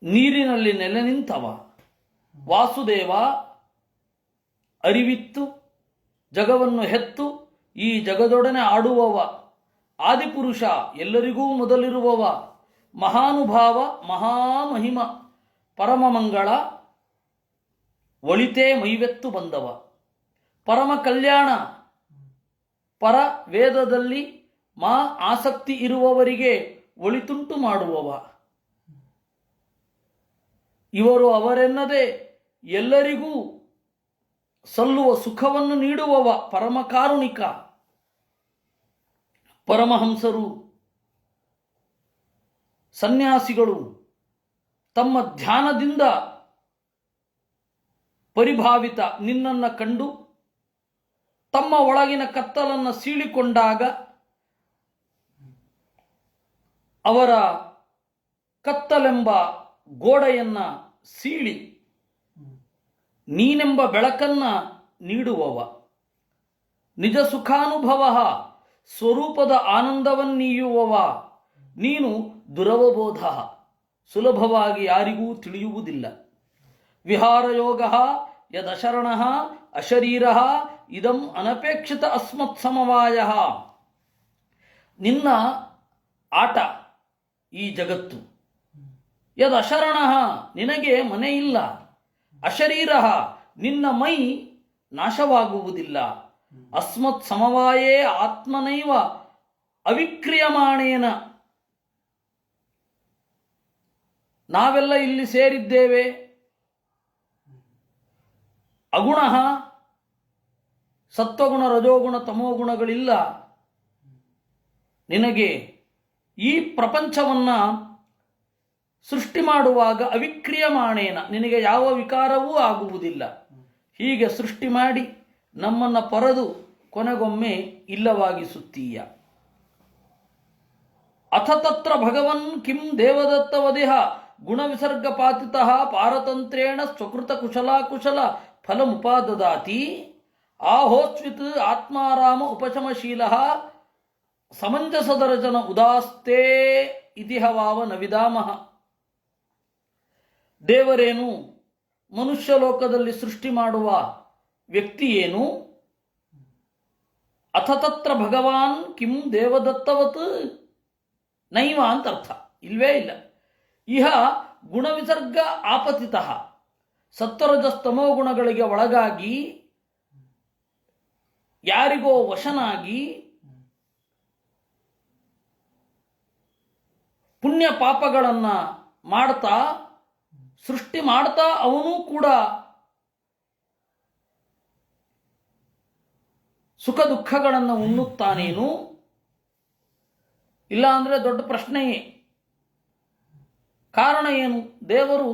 ನೀರಿನಲ್ಲಿ ನೆಲೆ ನಿಂತವ. ವಾಸುದೇವ, ಅರಿವಿತ್ತು ಜಗವನ್ನು ಹೆತ್ತು ಈ ಜಗದೊಡನೆ ಆಡುವವ. ಆದಿಪುರುಷ, ಎಲ್ಲರಿಗೂ ಮೊದಲಿರುವವ. ಮಹಾನುಭಾವ, ಮಹಾಮಹಿಮ, ಪರಮಮಂಗಳ, ಒಳಿತೇ ಮೈವೆತ್ತು ಬಂದವ. ಪರಮ ಕಲ್ಯಾಣ, ಪರ ವೇದದಲ್ಲಿ ಆಸಕ್ತಿ ಇರುವವರಿಗೆ ಒಳಿತುಂಟು ಮಾಡುವವ. ಇವರು ಅವರೆನ್ನದೆ ಎಲ್ಲರಿಗೂ ಸಲ್ಲುವ ಸುಖವನ್ನು ನೀಡುವವ. ಪರಮ ಕಾರುಣಿಕ, ಪರಮಹಂಸರು, ಸನ್ಯಾಸಿಗಳು ತಮ್ಮ ಧ್ಯಾನದಿಂದ ಪರಿಭಾವಿತ ನಿನ್ನನ್ನು ಕಂಡು ತಮ್ಮ ಒಳಗಿನ ಕತ್ತಲನ್ನು ಸೀಳಿಕೊಂಡಾಗ ಅವರ ಕತ್ತಲೆಂಬ ಗೋಡೆಯನ್ನು ಸೀಳಿ ನೀನೆಂಬ ಬೆಳಕನ್ನ ನೀಡುವವ. ನಿಜ ಸುಖಾನುಭವ, ಸ್ವರೂಪದ ಆನಂದವನ್ನೀಯುವವ. ನೀನು ದುರವಬೋಧ, ಸುಲಭವಾಗಿ ಯಾರಿಗೂ ತಿಳಿಯುವುದಿಲ್ಲ. ವಿಹಾರಯೋಗ ಯದಶರಣ ಅಶರೀರ ಇದಂ ಅನಪೇಕ್ಷಿತ ಅಸ್ಮತ್ ಸಮವಾಯ. ನಿನ್ನ ಆಟ ಈ ಜಗತ್ತು. ಯದಶರಣ, ನಿನಗೆ ಮನೆ ಇಲ್ಲ. ಅಶರೀರ, ನಿನ್ನ ಮೈ ನಾಶವಾಗುವುದಿಲ್ಲ. ಅಸ್ಮತ್ ಸಮವಾಯೇ ಆತ್ಮನೈವ ಅವಿಕ್ರಿಯಮಾಣೇನ, ನಾವೆಲ್ಲ ಇಲ್ಲಿ ಸೇರಿದ್ದೇವೆ. ಅಗುಣ, ಸತ್ವಗುಣ ರಜೋಗುಣ ತಮೋಗುಣಗಳಿಲ್ಲ. ನಿನಗೆ ಈ ಪ್ರಪಂಚವನ್ನ ಸೃಷ್ಟಿ ಮಾಡುವಾಗ ಅವಿಕ್ರಿಯಮಾಣೇನ, ನಿನಗೆ ಯಾವ ವಿಕಾರವೂ ಆಗುವುದಿಲ್ಲ. ಹೀಗೆ ಸೃಷ್ಟಿ ಮಾಡಿ ನಮ್ಮನ್ನು ಪರದು ಕೊನೆಗೊಮ್ಮೆ ಇಲ್ಲವಾಗಿಸುತ್ತೀಯ. ಅಥ ತತ್ರ ಭಗವನ್ ಕಿಂ ದೇವದತ್ತವದಿಹ ಗುಣವಿಸರ್ಗಪಾತಿತಃ ಪಾರತಂತ್ರೇಣ ಸ್ವಕೃತ ಕುಶಲಾಕುಶಲ ಫಲಮುಪಾದದಾತಿ. ಆಹೋಸ್ವಿತ್ ಆತ್ಮಾರಾಮ ಉಪಶಮಶೀಲ ಸಮಂಜಸದರ್ಜನ ಉದಾಸ್ತೆ ಇತಿಹವಾವ ನ ವಿದಾಮಹ. ದೇವರೇನು, ಮನುಷ್ಯ ಲೋಕದಲ್ಲಿ ಸೃಷ್ಟಿ ಮಾಡುವ ವ್ಯಕ್ತಿ ಏನು? ಅಥ ತತ್ರ ಭಗವಾನ್ ಕಿಂ ದೇವದತ್ತವತ್ ನೈವ ಅಂತ ಅರ್ಥ. ಇಲ್ವೇ ಇಲ್ಲ. ಇಹ ಗುಣವಿಸರ್ಗ ಆಪತಿತಃ, ಸತ್ವರಜಸ್ತಮೋ ಗುಣಗಳಿಗೆ ಒಳಗಾಗಿ ಯಾರಿಗೋ ವಶನಾಗಿ ಪುಣ್ಯ ಪಾಪಗಳನ್ನು ಮಾಡ್ತಾ ಸೃಷ್ಟಿ ಮಾಡ್ತಾ ಅವನು ಕೂಡ ಸುಖ ದುಃಖಗಳನ್ನು ಉಣ್ಣುತ್ತಾನೇನು? ಇಲ್ಲ ಅಂದರೆ ದೊಡ್ಡ ಪ್ರಶ್ನೆಯೇ. ಕಾರಣ ಏನು? ದೇವರು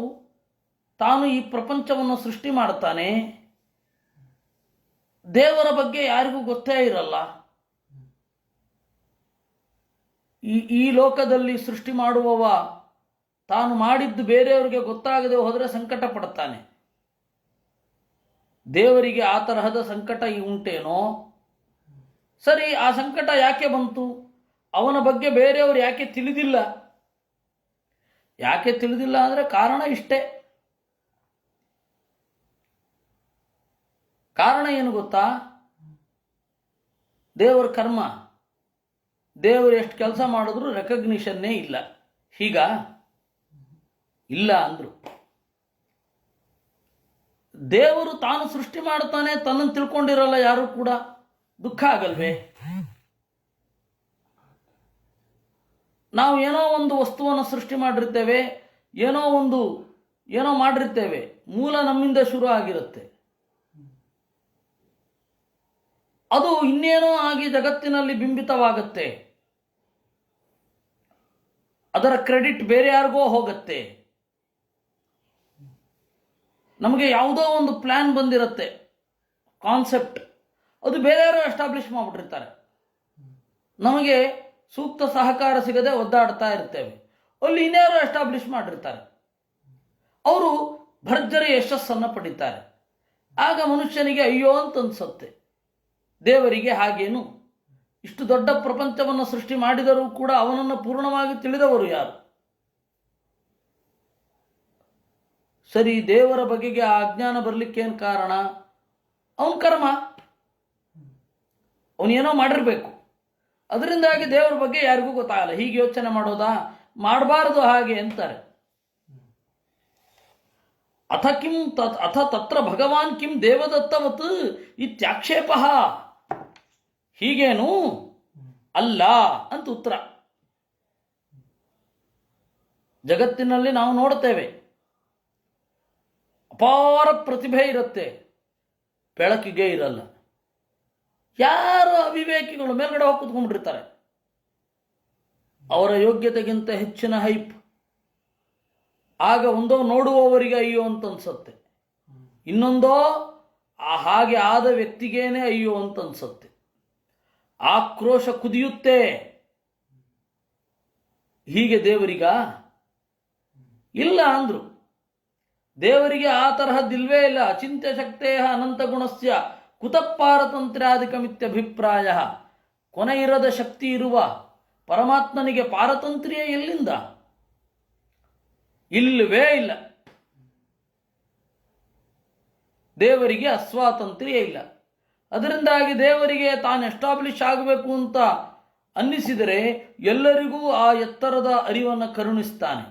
ತಾನು ಈ ಪ್ರಪಂಚವನ್ನು ಸೃಷ್ಟಿ ಮಾಡ್ತಾನೆ. ದೇವರ ಬಗ್ಗೆ ಯಾರಿಗೂ ಗೊತ್ತೇ ಇರಲ್ಲ. ಈ ಲೋಕದಲ್ಲಿ ಸೃಷ್ಟಿ ಮಾಡುವವ ತಾನು ಮಾಡಿದ್ದು ಬೇರೆಯವರಿಗೆ ಗೊತ್ತಾಗದೆ ಹೋದರೆ ಸಂಕಟ ಪಡುತ್ತಾನೆ. ದೇವರಿಗೆ ಆ ತರಹದ ಸಂಕಟ ಉಂಟೇನೋ? ಸರಿ, ಆ ಸಂಕಟ ಯಾಕೆ ಬಂತು? ಅವನ ಬಗ್ಗೆ ಬೇರೆಯವರು ಯಾಕೆ ತಿಳಿದಿಲ್ಲ? ಯಾಕೆ ತಿಳಿದಿಲ್ಲ ಅಂದರೆ ಕಾರಣ ಇಷ್ಟೇ. ಕಾರಣ ಏನು ಗೊತ್ತಾ? ದೇವರ ಕರ್ಮ. ದೇವರು ಎಷ್ಟು ಕೆಲಸ ಮಾಡಿದ್ರು ರೆಕಗ್ನಿಷನ್ನೇ ಇಲ್ಲ. ಹೀಗ ಇಲ್ಲ ಅಂದ್ರು. ದೇವರು ತಾನು ಸೃಷ್ಟಿ ಮಾಡ್ತಾನೆ, ತನ್ನನ್ನು ತಿಳ್ಕೊಂಡಿರಲ್ಲ ಯಾರು ಕೂಡ. ದುಃಖ ಆಗಲ್ವೇ? ನಾವು ಏನೋ ಒಂದು ವಸ್ತುವನ್ನು ಸೃಷ್ಟಿ ಮಾಡಿರ್ತೇವೆ, ಏನೋ ಮಾಡಿರ್ತೇವೆ, ಮೂಲ ನಮ್ಮಿಂದ ಶುರು ಆಗಿರುತ್ತೆ. ಅದು ಇನ್ನೇನೋ ಆಗಿ ಜಗತ್ತಿನಲ್ಲಿ ಬಿಂಬಿತವಾಗತ್ತೆ, ಅದರ ಕ್ರೆಡಿಟ್ ಬೇರೆ ಯಾರಿಗೋ ಹೋಗುತ್ತೆ. ನಮಗೆ ಯಾವುದೋ ಒಂದು ಪ್ಲಾನ್ ಬಂದಿರುತ್ತೆ, ಕಾನ್ಸೆಪ್ಟ್, ಅದು ಬೇರೆಯವರು ಎಸ್ಟಾಬ್ಲಿಷ್ ಮಾಡಿಬಿಟ್ಟಿರ್ತಾರೆ. ನಮಗೆ ಸೂಕ್ತ ಸಹಕಾರ ಸಿಗದೆ ಒದ್ದಾಡ್ತಾ ಇರ್ತೇವೆ. ಅಲ್ಲಿ ಇನ್ಯಾರೋ ಎಸ್ಟಾಬ್ಲಿಷ್ ಮಾಡಿರ್ತಾರೆ, ಅವರು ಭರ್ಜರಿ ಯಶಸ್ಸನ್ನು ಪಡಿತಾರೆ. ಆಗ ಮನುಷ್ಯನಿಗೆ ಅಯ್ಯೋ ಅಂತ ಅನ್ಸುತ್ತೆ. ದೇವರಿಗೆ ಹಾಗೇನು? ಇಷ್ಟು ದೊಡ್ಡ ಪ್ರಪಂಚವನ್ನು ಸೃಷ್ಟಿ ಮಾಡಿದರೂ ಕೂಡ ಅವನನ್ನು ಪೂರ್ಣವಾಗಿ ತಿಳಿದವರು ಯಾರು? ಸರಿ, ದೇವರ ಬಗೆಗೆ ಆ ಅಜ್ಞಾನ ಬರಲಿಕ್ಕೇನು ಕಾರಣ? ಅವನ ಕರ್ಮ, ಅವನೇನೋ ಮಾಡಿರ್ಬೇಕು. ಅದರಿಂದಾಗಿ ದೇವರ ಬಗ್ಗೆ ಯಾರಿಗೂ ಗೊತ್ತಾಗಲ್ಲ. ಹೀಗೆ ಯೋಚನೆ ಮಾಡೋದಾ? ಮಾಡಬಾರದು ಹಾಗೆ ಅಂತಾರೆ. ಅಥ ತತ್ರ ಭಗವಾನ್ ಕಿಂ ದೇವದತ್ತವತ್ ಇತ್ಯಾಕ್ಷೇಪ. ಹೀಗೇನು ಅಲ್ಲ ಅಂತ ಉತ್ತರ. ಜಗತ್ತಿನಲ್ಲಿ ನಾವು ನೋಡ್ತೇವೆ, ಅಪಾರ ಪ್ರತಿಭೆ ಇರುತ್ತೆ, ಬೆಳಕಿಗೆ ಇರಲ್ಲ. ಯಾರು ಅವಿವೇಕಿಗಳು ಮೇಲ್ಗಡೆ ಹೋಗಿ ಕೂತ್ಕೊಂಡ್ಬಿಟ್ಟಿರ್ತಾರೆ. ಅವರ ಯೋಗ್ಯತೆಗಿಂತ ಹೆಚ್ಚಿನ ಹೈಪ್. ಆಗ ಒಂದೋ ನೋಡುವವರಿಗೆ ಅಯ್ಯೋ ಅಂತ ಅನ್ಸುತ್ತೆ, ಇನ್ನೊಂದೋ ಹಾಗೆ ಆದ ವ್ಯಕ್ತಿಗೇನೆ ಅಯ್ಯೋ ಅಂತ ಅನ್ಸುತ್ತೆ. ಆಕ್ರೋಶ ಕುದಿಯುತ್ತೆ. ಹೀಗೆ ದೇವರಿಗ ಇಲ್ಲ ಅಂದ್ರು. ದೇವರಿಗೆ ಆ ತರಹದ್ದಿಲ್ವೇ ಇಲ್ಲ. ಅಚಿಂತ್ಯ ಶಕ್ತೇ ಅನಂತ ಗುಣಸ್ಯ ಕುತಪಾರತಂತ್ರ್ಯಾಧಿಕಮಿತ್ಯಭಿಪ್ರಾಯ. ಕೊನೆ ಇರದ ಶಕ್ತಿ ಇರುವ ಪರಮಾತ್ಮನಿಗೆ ಪಾರತಂತ್ರ್ಯ ಎಲ್ಲಿಂದ? ಇಲ್ಲವೇ ಇಲ್ಲ. ದೇವರಿಗೆ ಅಸ್ವಾತಂತ್ರ್ಯ ಇಲ್ಲ. ಅದರಿಂದಾಗಿ ದೇವರಿಗೆ ತಾನು ಎಸ್ಟಾಬ್ಲಿಷ್ ಆಗಬೇಕು ಅಂತ ಅನ್ನಿಸಿದರೆ ಎಲ್ಲರಿಗೂ ಆ ಎತ್ತರದ ಅರಿವನ್ನು ಕರುಣಿಸ್ತಾನೆ.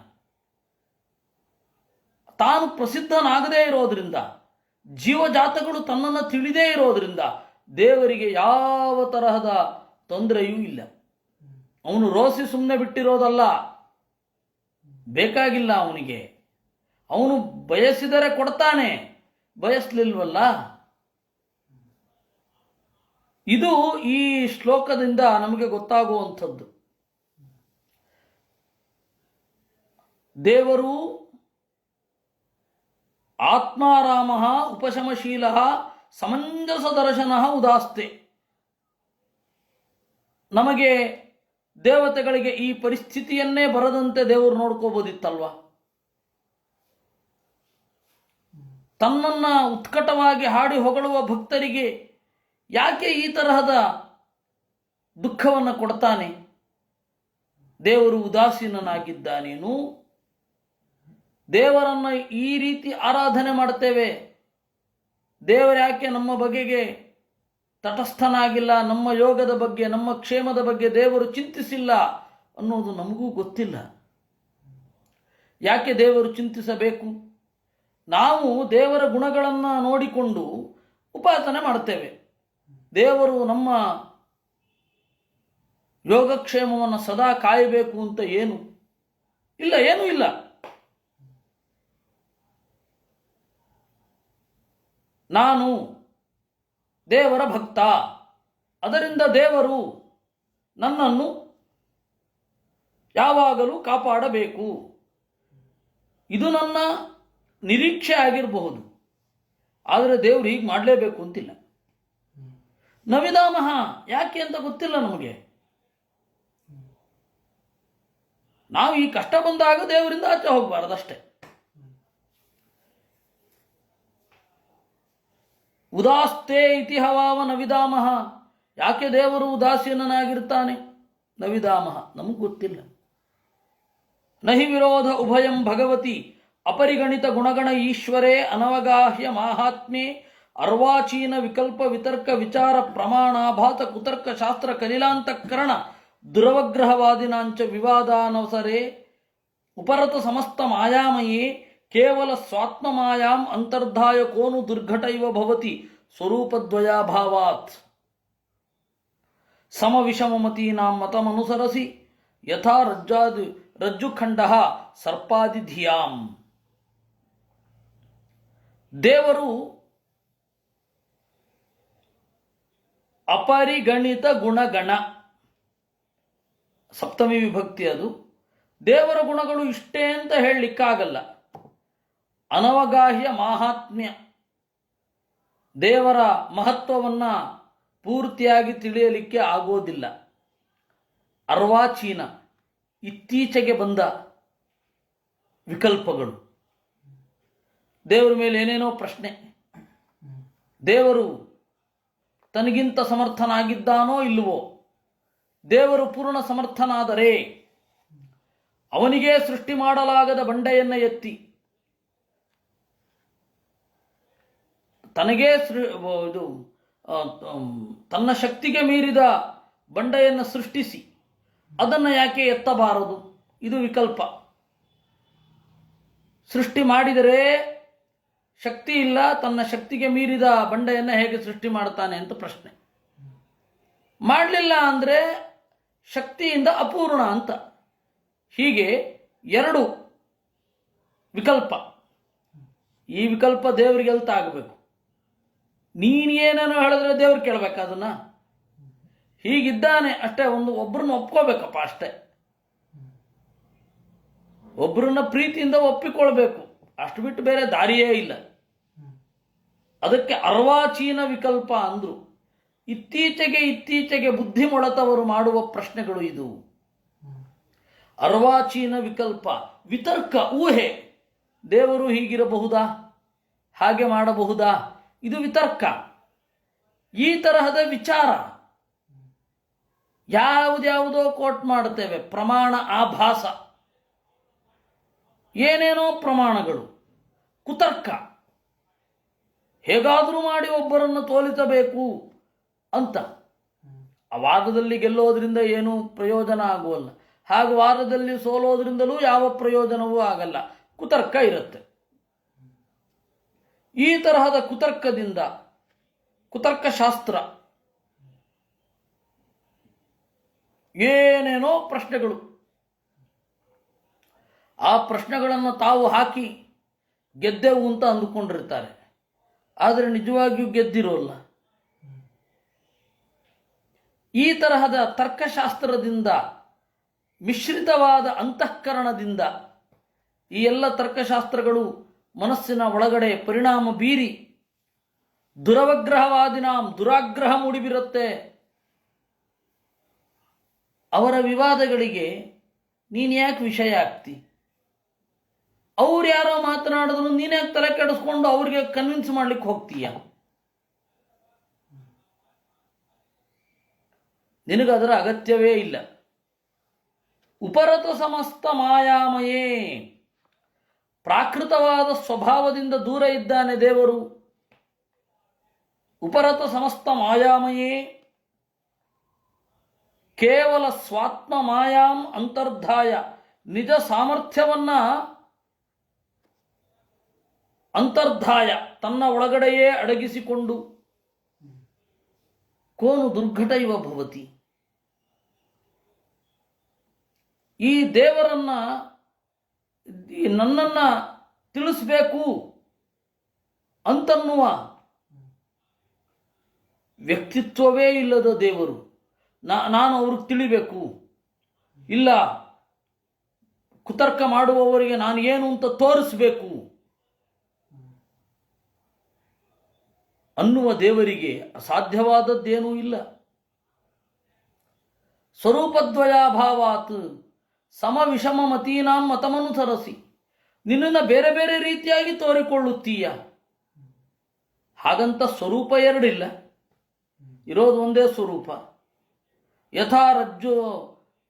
ತಾನು ಪ್ರಸಿದ್ಧನಾಗದೇ ಇರೋದ್ರಿಂದ, ಜೀವಜಾತಗಳು ತನ್ನನ್ನು ತಿಳಿದೇ ಇರೋದ್ರಿಂದ ದೇವರಿಗೆ ಯಾವ ತರಹದ ತೊಂದರೆಯೂ ಇಲ್ಲ. ಅವನು ರೋಸಿ ಸುಮ್ಮನೆ ಬಿಟ್ಟಿರೋದಲ್ಲ, ಬೇಕಾಗಿಲ್ಲ ಅವನಿಗೆ. ಅವನು ಬಯಸಿದರೆ ಕೊಡ್ತಾನೆ, ಬಯಸಲಿಲ್ವಲ್ಲ. ಇದು ಈ ಶ್ಲೋಕದಿಂದ ನಮಗೆ ಗೊತ್ತಾಗುವಂಥದ್ದು. ದೇವರು ಆತ್ಮಾರಾಮ ಉಪಶಮಶೀಲ ಸಮಂಜಸ ದರ್ಶನ ಉದಾಸ್ತೆ. ನಮಗೆ ದೇವತೆಗಳಿಗೆ ಈ ಪರಿಸ್ಥಿತಿಯನ್ನೇ ಬರದಂತೆ ದೇವರು ನೋಡ್ಕೋಬೋದಿತ್ತಲ್ವ? ತನ್ನನ್ನ ಉತ್ಕಟವಾಗಿ ಹಾಡಿ ಹೊಗಳುವ ಭಕ್ತರಿಗೆ ಯಾಕೆ ಈ ತರಹದ ದುಃಖವನ್ನು ಕೊಡ್ತಾನೆ? ದೇವರು ಉದಾಸೀನನಾಗಿದ್ದಾನೇನು? ದೇವರನ್ನು ಈ ರೀತಿ ಆರಾಧನೆ ಮಾಡ್ತೇವೆ, ದೇವರು ಯಾಕೆ ನಮ್ಮ ಬಗೆಗೆ ತಟಸ್ಥನಾಗಿಲ್ಲ, ನಮ್ಮ ಯೋಗದ ಬಗ್ಗೆ, ನಮ್ಮ ಕ್ಷೇಮದ ಬಗ್ಗೆ ದೇವರು ಚಿಂತಿಸಿಲ್ಲ ಅನ್ನೋದು ನಮಗೂ ಗೊತ್ತಿಲ್ಲ. ಯಾಕೆ ದೇವರು ಚಿಂತಿಸಬೇಕು? ನಾವು ದೇವರ ಗುಣಗಳನ್ನು ನೋಡಿಕೊಂಡು ಉಪಾಸನೆ ಮಾಡ್ತೇವೆ. ದೇವರು ನಮ್ಮ ಯೋಗಕ್ಷೇಮವನ್ನು ಸದಾ ಕಾಯಬೇಕು ಅಂತ ಏನೂ ಇಲ್ಲ. ನಾನು ದೇವರ ಭಕ್ತ, ಅದರಿಂದ ದೇವರು ನನ್ನನ್ನು ಯಾವಾಗಲೂ ಕಾಪಾಡಬೇಕು, ಇದು ನನ್ನ ನಿರೀಕ್ಷೆ ಆಗಿರಬಹುದು. ಆದರೆ ದೇವರು ಹೀಗೆ ಮಾಡಲೇಬೇಕು ಅಂತಿಲ್ಲ. ನವಿದಾಮಹ ಯಾಕೆ ಅಂತ ಗೊತ್ತಿಲ್ಲ ನಮಗೆ. ನಾವು ಈ ಕಷ್ಟ ಬಂದಾಗ ದೇವರಿಂದ ಆಚೆ ಹೋಗಬಾರದಷ್ಟೇ. ಉದಾಸ್ತೆ ಇತಿಹವಾವ ನವಿದಾಮಹ. ಯಾಕೆ ದೇವರು ಉದಾಸೀನನಾಗಿರ್ತಾನೆ? ನವಿದಾಮಹ ನಮಗೆ ಗೊತ್ತಿಲ್ಲ. ನಹಿ ವಿರೋಧ ಉಭಯಂ ಭಗವತಿ ಅಪರಿಗಣಿತ ಗುಣಗಣ ಈಶ್ವರೇ ಅನವಗಾಹ್ಯ ಮಾಹಾತ್ಮ್ಯೆ ಅರ್ವಾಚೀನ ವಿಕಲ್ಪ ವಿತರ್ಕ ವಿಚಾರ ಪ್ರಮಾಣಾಭಾತ ಕುತರ್ಕ ಶಾಸ್ತ್ರ ಕಲಿಲಾಂತಃಕರಣ ದುರವಗ್ರಹವಾದಿನಾಂಚ ವಿವಾದಾನವಸರೇ ಉಪರತ ಸಮಸ್ತ ಮಾಯಾಮಯೇ ಕೇವಲ ಸ್ವಾತ್ಮಮಾಯಾಂ ಅಂತರ್ಧಾಯ ಕೋನು ದುರ್ಘಟ ಇವ ಭವತಿ ಸ್ವರೂಪದ್ವಯಾಭಾವಾತ್ ಸಮವಿಷಮಮತೀನಾಂ ಮತಮನುಸರಸಿ ಯಥಾ ರಜ್ಜುಖಂಡಃ ಸರ್ಪಾದಿಧಿಯಾಂ. ದೇವರು ಅಪರಿಗಣಿತ ಗುಣಗಣ, ಸಪ್ತಮಿ ವಿಭಕ್ತಿ ಅದು. ದೇವರ ಗುಣಗಳು ಇಷ್ಟೇ ಅಂತ ಹೇಳಲಿಕ್ಕಾಗಲ್ಲ. ಅನವಗಾಹ್ಯ ಮಾಹಾತ್ಮ್ಯ, ದೇವರ ಮಹತ್ವವನ್ನು ಪೂರ್ತಿಯಾಗಿ ತಿಳಿಯಲಿಕ್ಕೆ ಆಗೋದಿಲ್ಲ. ಅರ್ವಾಚೀನ, ಇತ್ತೀಚೆಗೆ ಬಂದ ವಿಕಲ್ಪಗಳು. ದೇವರ ಮೇಲೆ ಏನೇನೋ ಪ್ರಶ್ನೆ. ದೇವರು ತನಗಿಂತ ಸಮರ್ಥನಾಗಿದ್ದಾನೋ ಇಲ್ಲವೋ? ದೇವರು ಪೂರ್ಣ ಸಮರ್ಥನಾದರೆ ಅವನಿಗೇ ಸೃಷ್ಟಿ ಮಾಡಲಾಗದ ಬಂಡೆಯನ್ನು ಎತ್ತಿ ತನಗೇ ತನ್ನ ಶಕ್ತಿಗೆ ಮೀರಿದ ಬಂಡೆಯನ್ನು ಸೃಷ್ಟಿಸಿ ಅದನ್ನು ಯಾಕೆ ಎತ್ತಬಾರದು? ಇದು ವಿಕಲ್ಪ. ಸೃಷ್ಟಿ ಮಾಡಿದರೆ ಶಕ್ತಿ ಇಲ್ಲ, ತನ್ನ ಶಕ್ತಿಗೆ ಮೀರಿದ ಬಂಡೆಯನ್ನು ಹೇಗೆ ಸೃಷ್ಟಿ ಮಾಡ್ತಾನೆ ಅಂತ ಪ್ರಶ್ನೆ. ಮಾಡಲಿಲ್ಲ ಅಂದರೆ ಶಕ್ತಿಯಿಂದ ಅಪೂರ್ಣ ಅಂತ. ಹೀಗೆ ಎರಡು ವಿಕಲ್ಪ. ಈ ವಿಕಲ್ಪ ದೇವರಿಗೆ ಅಲ್ತ ಆಗಬೇಕು. ನೀನೇನೇನೋ ಹೇಳಿದ್ರೆ ದೇವ್ರು ಕೇಳಬೇಕು ಅದನ್ನ. ಹೀಗಿದ್ದಾನೆ ಅಷ್ಟೇ, ಒಬ್ಬರನ್ನ ಒಪ್ಕೋಬೇಕಪ್ಪ ಅಷ್ಟೇ. ಒಬ್ಬರನ್ನ ಪ್ರೀತಿಯಿಂದ ಒಪ್ಪಿಕೊಳ್ಬೇಕು, ಅಷ್ಟು ಬಿಟ್ಟು ಬೇರೆ ದಾರಿಯೇ ಇಲ್ಲ. ಅದಕ್ಕೆ ಅರ್ವಾಚೀನ ವಿಕಲ್ಪ ಅಂದ್ರು. ಇತ್ತೀಚೆಗೆ ಬುದ್ಧಿ ಮೊಳತವರು ಮಾಡುವ ಪ್ರಶ್ನೆಗಳು ಇದು. ಅರ್ವಾಚೀನ ವಿಕಲ್ಪ, ವಿತರ್ಕ, ಊಹೆ. ದೇವರು ಹೀಗಿರಬಹುದಾ, ಹಾಗೆ ಮಾಡಬಹುದಾ? ಇದು ವಿತರ್ಕ. ಈ ತರಹದ ವಿಚಾರ ಯಾವುದ್ಯಾವುದೋ ಕೋಟ್ ಮಾಡುತ್ತೇವೆ. ಪ್ರಮಾಣ ಆಭಾಸ, ಏನೇನೋ ಪ್ರಮಾಣಗಳು, ಕುತರ್ಕ. ಹೇಗಾದರೂ ಮಾಡಿ ಒಬ್ಬರನ್ನು ತೋಲಿಸಬೇಕು ಅಂತ. ಆ ವಾದದಲ್ಲಿ ಗೆಲ್ಲೋದ್ರಿಂದ ಏನೂ ಪ್ರಯೋಜನ ಆಗುವಲ್ಲ, ಹಾಗೂ ವಾದದಲ್ಲಿ ಸೋಲೋದ್ರಿಂದಲೂ ಯಾವ ಪ್ರಯೋಜನವೂ ಆಗಲ್ಲ. ಕುತರ್ಕ ಇರುತ್ತೆ. ಈ ತರಹದ ಕುತರ್ಕದಿಂದ, ಕುತರ್ಕಶಾಸ್ತ್ರ, ಏನೇನೋ ಪ್ರಶ್ನೆಗಳು. ಆ ಪ್ರಶ್ನೆಗಳನ್ನು ತಾವು ಹಾಕಿ ಗೆದ್ದೆವು ಅಂತ ಅಂದುಕೊಂಡಿರ್ತಾರೆ, ಆದರೆ ನಿಜವಾಗಿಯೂ ಗೆದ್ದಿರೋಲ್ಲ. ಈ ತರಹದ ತರ್ಕಶಾಸ್ತ್ರದಿಂದ, ಮಿಶ್ರಿತವಾದ ಅಂತಃಕರಣದಿಂದ ಈ ಎಲ್ಲ ತರ್ಕಶಾಸ್ತ್ರಗಳು ಮನಸ್ಸಿನ ಒಳಗಡೆ ಪರಿಣಾಮ ಬೀರಿ ದುರವಗ್ರಹವಾದಿನಾಂ ದುರಾಗ್ರಹ ಮೂಡಿಬಿರುತ್ತೆ. ಅವರ ವಿವಾದಗಳಿಗೆ ನೀನು ಯಾಕೆ ವಿಷಯ ಆಗ್ತಿ? ಅವ್ರು ಯಾರೋ ಮಾತನಾಡಿದ್ರು ನೀನ್ಯಾಕೆ ತಲೆ ಕೆಡಿಸ್ಕೊಂಡು ಅವ್ರಿಗೆ ಕನ್ವಿನ್ಸ್ ಮಾಡ್ಲಿಕ್ಕೆ ಹೋಗ್ತೀಯ? ನಿನಗದರ ಅಗತ್ಯವೇ ಇಲ್ಲ. ಉಪರತ ಸಮಸ್ತ ಮಾಯಾಮಯೇ, ಪ್ರಾಕೃತವಾದ ಸ್ವಭಾವದಿಂದ ದೂರ ಇದ್ದಾನೆ ದೇವರು. ಉಪರತ ಸಮಸ್ತ ಮಾಯಾಮಯೇ, ಕೇವಲ ಸ್ವಾತ್ಮ ಮಾಯಾಂ ಅಂತರ್ಧಾಯ, ನಿಜ ಸಾಮರ್ಥ್ಯವನ್ನ ಅಂತರ್ಧಾಯ, ತನ್ನ ಒಳಗಡೆಯೇ ಅಡಗಿಸಿಕೊಂಡು, ಕೋನು ದುರ್ಘಟ ಇವ ಭವತಿ, ಈ ದೇವರನ್ನ, ನನ್ನನ್ನ ತಿಳಿಸ್ಬೇಕು ಅಂತನ್ನುವ ವ್ಯಕ್ತಿತ್ವವೇ ಇಲ್ಲದ ದೇವರು. ನಾನು ಅವ್ರಿಗೆ ತಿಳಿಬೇಕು, ಇಲ್ಲ ಕುತರ್ಕ ಮಾಡುವವರಿಗೆ ನಾನು ಏನು ಅಂತ ತೋರಿಸಬೇಕು ಅನ್ನುವ ದೇವರಿಗೆ ಅಸಾಧ್ಯವಾದದ್ದೇನೂ ಇಲ್ಲ. ಸ್ವರೂಪದ್ವಯಾಭಾವಾತ್ ಸಮವಿಷಮ ಮತೀನಾಂ ಮತಮನುಸರಸಿ, ನಿನ್ನನ್ನು ಬೇರೆ ಬೇರೆ ರೀತಿಯಾಗಿ ತೋರಿಕೊಳ್ಳುತ್ತೀಯ. ಹಾಗಂತ ಸ್ವರೂಪ ಎರಡಿಲ್ಲ, ಇರೋದು ಒಂದೇ ಸ್ವರೂಪ. ಯಥಾ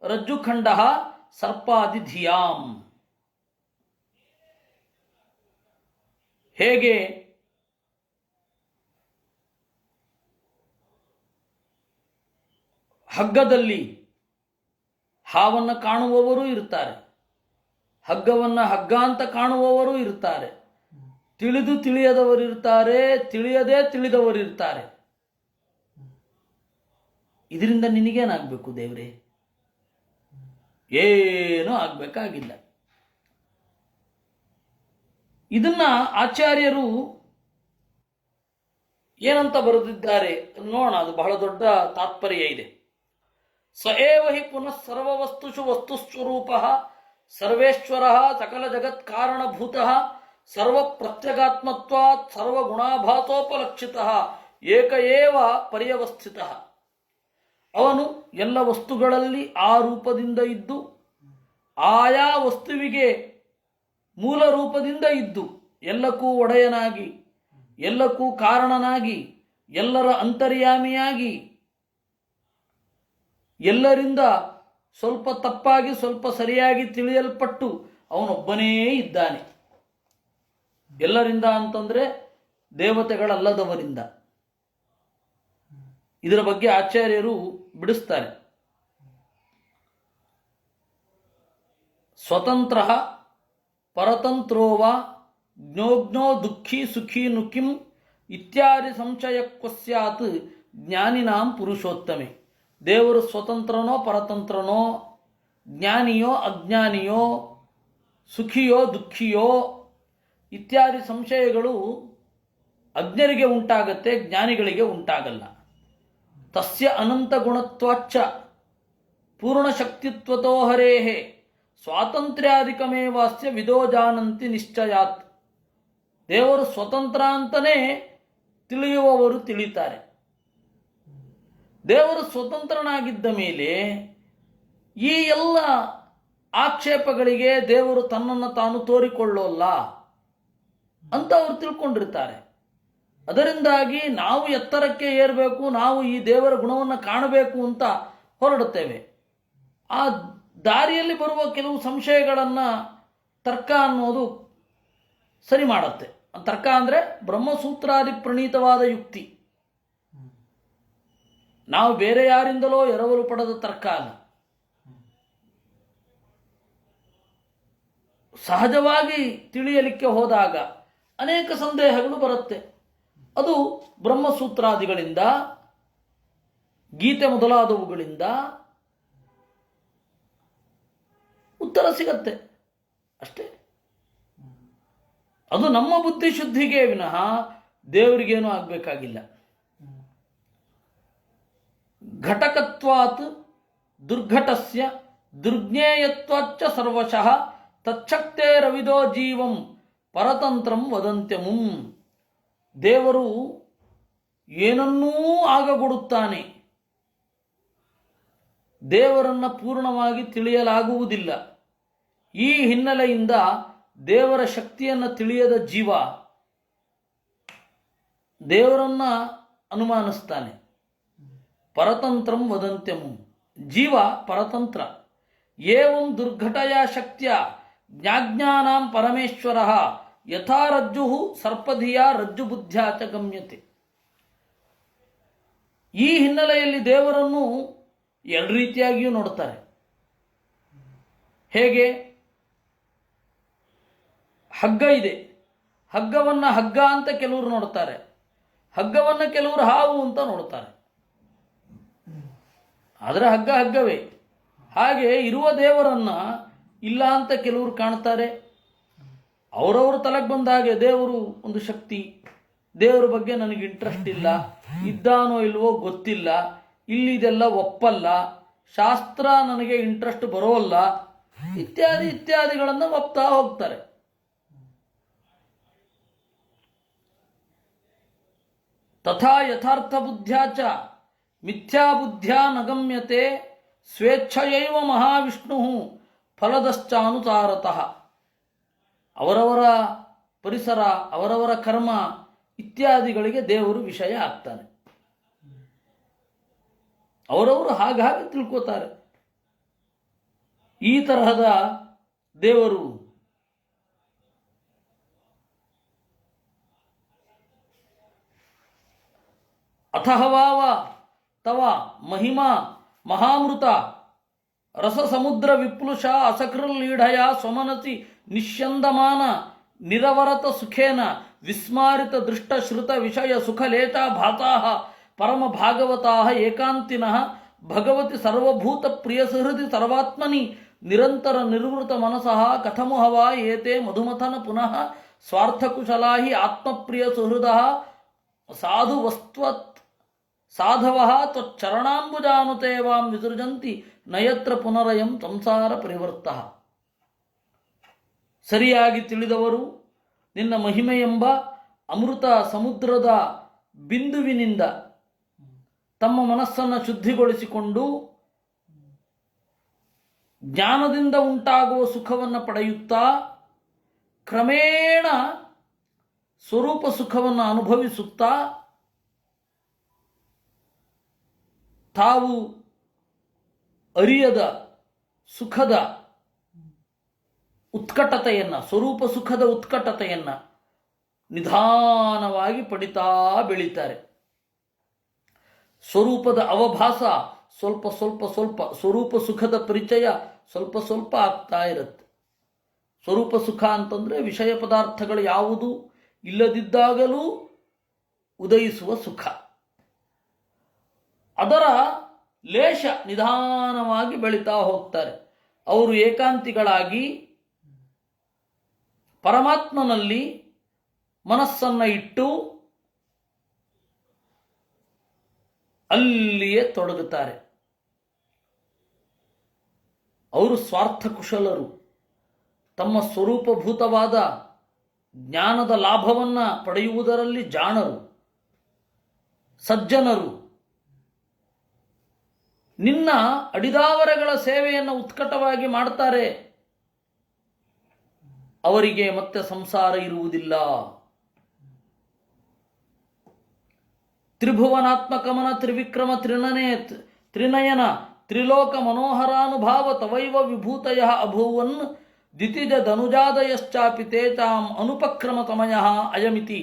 ರಜ್ಜುಖಂಡ ಸರ್ಪಾದಿಧಿಯಾಂ, ಹೇಗೆ ಹಗ್ಗದಲ್ಲಿ ಹಾವನ್ನು ಕಾಣುವವರು ಇರ್ತಾರೆ, ಹಗ್ಗವನ್ನು ಹಗ್ಗ ಅಂತ ಕಾಣುವವರು ಇರ್ತಾರೆ, ತಿಳಿದು ತಿಳಿಯದವರಿರ್ತಾರೆ, ತಿಳಿಯದೇ ತಿಳಿದವರಿರ್ತಾರೆ. ಇದರಿಂದ ನಿನಗೇನಾಗಬೇಕು ದೇವರೇ? ಏನೂ ಆಗಬೇಕಾಗಿಲ್ಲ. ಇದನ್ನ ಆಚಾರ್ಯರು ಏನಂತ ಬರೆದಿದ್ದಾರೆ ನೋಡೋಣ. ಅದು ಬಹಳ ದೊಡ್ಡ ತಾತ್ಪರ್ಯ ಇದೆ. ಸ ಏವ ಹಿ ಪುನಃ ಸರ್ವವಸ್ತುಷು ವಸ್ತುಸ್ವರೂಪ ಸರ್ವೇಶ್ವರ ಸಕಲ ಜಗತ್ ಕಾರಣಭೂತ ಸರ್ವ ಪ್ರತ್ಯಗಾತ್ಮತ್ವಾತ್ ಸರ್ವಗುಣಾಭಾಸೋಪಲಕ್ಷಿತ ಏಕ ಏವ ಪರ್ಯವಸ್ಥಿತ. ಅವನು ಎಲ್ಲ ವಸ್ತುಗಳಲ್ಲಿ ಆ ರೂಪದಿಂದ ಇದ್ದು, ಆಯಾ ವಸ್ತುವಿಗೆ ಮೂಲ ರೂಪದಿಂದ ಇದ್ದು, ಎಲ್ಲಕ್ಕೂ ಒಡೆಯನಾಗಿ, ಎಲ್ಲಕ್ಕೂ ಕಾರಣನಾಗಿ, ಎಲ್ಲರ ಅಂತರ್ಯಾಮಿಯಾಗಿ, ಎಲ್ಲರಿಂದ ಸ್ವಲ್ಪ ತಪ್ಪಾಗಿ ಸ್ವಲ್ಪ ಸರಿಯಾಗಿ ತಿಳಿಯಲ್ಪಟ್ಟು ಅವನೊಬ್ಬನೇ ಇದ್ದಾನೆ. ಎಲ್ಲರಿಂದ ಅಂತಂದ್ರೆ ದೇವತೆಗಳಲ್ಲದವರಿಂದ. ಇದರ ಬಗ್ಗೆ ಆಚಾರ್ಯರು ಬಿಡಿಸ್ತಾರೆ. ಸ್ವತಂತ್ರ ಪರತಂತ್ರೋವ ಜ್ಞೋಜ್ಞೋ ದುಃಖಿ ಸುಖಿ ನುಕಿಂ ಇತ್ಯಾದಿ ಸಂಶಯಕ್ಕೊ ಸ್ಯಾತ್ ಜ್ಞಾನಿನಾಂ ಪುರುಷೋತ್ತಮೆ. ದೇವರು ಸ್ವತಂತ್ರನೋ ಪರತಂತ್ರನೋ, ಜ್ಞಾನಿಯೋ ಅಜ್ಞಾನಿಯೋ, ಸುಖಿಯೋ ದುಃಖಿಯೋ ಇತ್ಯಾದಿ ಸಂಶಯಗಳು ಅಜ್ಞರಿಗೆ ಉಂಟಾಗತ್ತೆ, ಜ್ಞಾನಿಗಳಿಗೆ ಉಂಟಾಗಲ್ಲ. ತಸ್ಯ ಅನಂತ ಗುಣತ್ವಾಚ್ಚ ಪೂರ್ಣಶಕ್ತಿತ್ವತೋ ಹರೇಃ ಸ್ವಾತಂತ್ರ್ಯಾಧಿಕಮೇವಾಸ್ಯ ವಿದೋ ಜಾನಂತಿ ನಿಶ್ಚಯಾತ್. ದೇವರು ಸ್ವತಂತ್ರ ಅಂತಲೇ ತಿಳಿಯುವವರು ತಿಳಿತಾರೆ. ದೇವರು ಸ್ವತಂತ್ರನಾಗಿದ್ದ ಮೇಲೆ ಈ ಎಲ್ಲ ಆಕ್ಷೇಪಗಳಿಗೆ ದೇವರು ತನ್ನನ್ನು ತಾನು ತೋರಿಕೊಳ್ಳೋಲ್ಲ ಅಂತ ಅವರು ತಿಳ್ಕೊಂಡಿರ್ತಾರೆ. ಅದರಿಂದಾಗಿ ನಾವು ಎತ್ತರಕ್ಕೆ ಏರಬೇಕು, ನಾವು ಈ ದೇವರ ಗುಣವನ್ನು ಕಾಣಬೇಕು ಅಂತ ಹೊರಡುತ್ತೇವೆ. ಆ ದಾರಿಯಲ್ಲಿ ಬರುವ ಕೆಲವು ಸಂಶಯಗಳನ್ನು ತರ್ಕ ಅನ್ನೋದು ಸರಿ ಮಾಡುತ್ತೆ. ತರ್ಕ ಅಂದರೆ ಬ್ರಹ್ಮಸೂತ್ರಾದಿ ಪ್ರಣೀತವಾದ ಯುಕ್ತಿ. ನಾವು ಬೇರೆ ಯಾರಿಂದಲೋ ಎರವಲು ಪಡೆದ ತರ್ಕ ಅಲ್ಲ. ಸಹಜವಾಗಿ ತಿಳಿಯಲಿಕ್ಕೆ ಹೋದಾಗ ಅನೇಕ ಸಂದೇಹಗಳು ಬರುತ್ತೆ. ಅದು ಬ್ರಹ್ಮಸೂತ್ರಾದಿಗಳಿಂದ, ಗೀತೆ ಮೊದಲಾದವುಗಳಿಂದ ಉತ್ತರ ಸಿಗತ್ತೆ ಅಷ್ಟೇ. ಅದು ನಮ್ಮ ಬುದ್ಧಿಶುದ್ಧಿಗೆ ವಿನಃ ದೇವರಿಗೇನೂ ಆಗಬೇಕಾಗಿಲ್ಲ. ಘಟಕತ್ವಾತ್ ದುರ್ಘಟಸ್ಯ ದುರ್ಜ್ಞೇಯತ್ವಾಚ್ಚ ಸರ್ವಶಃ ತಚ್ಛಕ್ತೇರವಿದೋ ಜೀವಂ ಪರತಂತ್ರಂ ವದಂತ್ಯಮುಂ. ದೇವರು ಏನನ್ನೂ ಆಗಗೊಡುತ್ತಾನೆ. ದೇವರನ್ನು ಪೂರ್ಣವಾಗಿ ತಿಳಿಯಲಾಗುವುದಿಲ್ಲ. ಈ ಹಿನ್ನೆಲೆಯಿಂದ ದೇವರ ಶಕ್ತಿಯನ್ನು ತಿಳಿಯದ ಜೀವ ದೇವರನ್ನ ಅನುಮಾನಿಸ್ತಾನೆ. ಪರತಂತ್ರಂ ವದಂತ್ಯಮು. ಜೀವ ಪರತಂತ್ರ. ಏವಂ ದುರ್ಘಟಯ ಶಕ್ತಿಯ ಜ್ಞಾಜ್ಞಾನಾಂ ಪರಮೇಶ್ವರ ಯಥಾ ರಜ್ಜು ಸರ್ಪಧಿಯ ರಜ್ಜು ಬುದ್ಧ್ಯಾ ಚ ಗಮ್ಯತೆ. ಈ ಹಿನ್ನೆಲೆಯಲ್ಲಿ ದೇವರನ್ನು ಎರಡು ರೀತಿಯಾಗಿಯೂ ನೋಡ್ತಾರೆ. ಹೇಗೆ? ಹಗ್ಗ ಇದೆ, ಹಗ್ಗವನ್ನು ಹಗ್ಗ ಅಂತ ಕೆಲವರು ನೋಡ್ತಾರೆ, ಹಗ್ಗವನ್ನು ಕೆಲವರು ಹಾವು ಅಂತ ನೋಡ್ತಾರೆ. ಆದರೆ ಹಗ್ಗ ಹಗ್ಗವೇ. ಹಾಗೆ ಇರುವ ದೇವರನ್ನ ಇಲ್ಲ ಅಂತ ಕೆಲವರು ಕಾಣ್ತಾರೆ. ಅವರವರು ತಲೆಗೆ ಬಂದ ಹಾಗೆ ದೇವರು ಒಂದು ಶಕ್ತಿ, ದೇವರ ಬಗ್ಗೆ ನನಗೆ ಇಂಟ್ರೆಸ್ಟ್ ಇಲ್ಲ, ಇದ್ದಾನೋ ಇಲ್ವೋ ಗೊತ್ತಿಲ್ಲ, ಇಲ್ಲಿದೆಲ್ಲ ಒಪ್ಪಲ್ಲ, ಶಾಸ್ತ್ರ ನನಗೆ ಇಂಟ್ರೆಸ್ಟ್ ಬರೋಲ್ಲ, ಇತ್ಯಾದಿ ಇತ್ಯಾದಿಗಳನ್ನು ಒಪ್ತಾ ಹೋಗ್ತಾರೆ. ತಥಾ ಯಥಾರ್ಥ ಬುದ್ಧ್ಯಾಚ ಮಿಥ್ಯಾ ಬುದ್ಧ್ಯಾ ನಗಮ್ಯತೆ ಸ್ವೇಚ್ಛಯೈವ ಮಹಾವಿಷ್ಣು ಫಲದಶ್ಚಾನುಸಾರತಃ. ಅವರವರ ಪರಿಸರ, ಅವರವರ ಕರ್ಮ ಇತ್ಯಾದಿಗಳಿಗೆ ದೇವರು ವಿಷಯ ಆಗ್ತಾನೆ. ಅವರವರು ಹಾಗಾಗಿ ತಿಳ್ಕೋತಾರೆ. ಈ ತರಹದ ದೇವರು ಅಥಹವಾವ ತವ ಮಹಿಮಾ ಮಹಾಮೃತ ರಸಸಮುದ್ರ ವಿಪ್ಲುಷ ಅಸಕೃಲ್ಲೀಢಯ ಸ್ವಮನಸಿ ನಿಶ್ಯಂದಮಾನ ನಿರವರತ ಸುಖೇನ ವಿಸ್ಮಾರಿತ ದೃಷ್ಟ ಶ್ರುತ ವಿಷಯ ಸುಖಲೇಚ ಭಾತಾಃ ಪರಮ ಭಾಗವತಾಃ ಏಕಾಂತಿನಃ ಭಗವತಿ ಸರ್ವಭೂತ ಪ್ರಿಯ ಸುಹೃದಿ ಸರ್ವಾತ್ಮನಿ ನಿರಂತರ ನಿರ್ವೃತ ಮನಸಃ ಕಥಮು ಹವಾ ಏತೆ ಮಧುಮಥನ ಪುನಃ ಸ್ವಾರ್ಥಕುಶಲಾ ಹಿ ಆತ್ಮಪ್ರಿಯ ಸುಹೃದಃ ಸಾಧು ವಸ್ತ್ವತ್ ಸಾಧವಃ ತ್ವಚ್ಚರಣಾಂಬುಜಾನುತೇವಾಂ ವಿಸೃಜಂತಿ ನಯತ್ರ ಪುನರಯಂ ಸಂಸಾರ ಪರಿವರ್ತಃ. ಸರಿಯಾಗಿ ತಿಳಿದವರು ನಿನ್ನ ಮಹಿಮೆಯೆಂಬ ಅಮೃತ ಸಮುದ್ರದ ಬಿಂದುವಿನಿಂದ ತಮ್ಮ ಮನಸ್ಸನ್ನು ಶುದ್ಧಿಗೊಳಿಸಿಕೊಂಡು ಜ್ಞಾನದಿಂದ ಉಂಟಾಗುವ ಸುಖವನ್ನು ಪಡೆಯುತ್ತಾ ಕ್ರಮೇಣ ಸ್ವರೂಪ ಸುಖವನ್ನು ಅನುಭವಿಸುತ್ತಾ ತಾವು ಅರಿಯದ ಸುಖದ ಉತ್ಕಟತೆಯನ್ನು, ಸ್ವರೂಪ ಸುಖದ ಉತ್ಕಟತೆಯನ್ನು ನಿಧಾನವಾಗಿ ಪಡಿತಾ ಬೆಳೀತಾರೆ. ಸ್ವರೂಪದ ಅವಭಾಸ ಸ್ವಲ್ಪ ಸ್ವಲ್ಪ ಸ್ವಲ್ಪ, ಸ್ವರೂಪ ಸುಖದ ಪರಿಚಯ ಸ್ವಲ್ಪ ಸ್ವಲ್ಪ ಆಗ್ತಾ ಇರುತ್ತೆ. ಸ್ವರೂಪ ಸುಖ ಅಂತಂದರೆ ವಿಷಯ ಪದಾರ್ಥಗಳು ಯಾವುದು ಇಲ್ಲದಿದ್ದಾಗಲೂ ಉದಯಿಸುವ ಸುಖ. ಅದರ ಲೇಷ ನಿಧಾನವಾಗಿ ಬೆಳೀತಾ ಹೋಗ್ತಾರೆ. ಅವರು ಏಕಾಂತಿಗಳಾಗಿ ಪರಮಾತ್ಮನಲ್ಲಿ ಮನಸ್ಸನ್ನು ಇಟ್ಟು ಅಲ್ಲಿಯೇ ತೊಡಗುತ್ತಾರೆ. ಅವರು ಸ್ವಾರ್ಥ ಕುಶಲರು. ತಮ್ಮ ಸ್ವರೂಪಭೂತವಾದ ಜ್ಞಾನದ ಲಾಭವನ್ನು ಪಡೆಯುವುದರಲ್ಲಿ ಜಾಣರು, ಸಜ್ಜನರು. ನಿನ್ನ ಅಡಿದಾವರಗಳ ಸೇವೆಯನ್ನು ಉತ್ಕಟವಾಗಿ ಮಾಡ್ತಾರೆ. ಅವರಿಗೆ ಮತ್ತೆ ಸಂಸಾರ ಇರುವುದಿಲ್ಲ. ತ್ರಿಭುವನಾತ್ಮಕಮನ ತ್ರಿವಿಕ್ರಮ ತ್ರಿನಯನ ತ್ರಿಲೋಕ ಮನೋಹರಾನುಭಾವ ತವೈವ ವಿಭೂತಯ ಅಭೂವನ್ ದಿತಿಜ ಧನುಜಾದಯಶ್ಚಾಪಿ ತೇಚಾಂ ಅನುಪಕ್ರಮತಮಯ ಅಯಮಿತಿ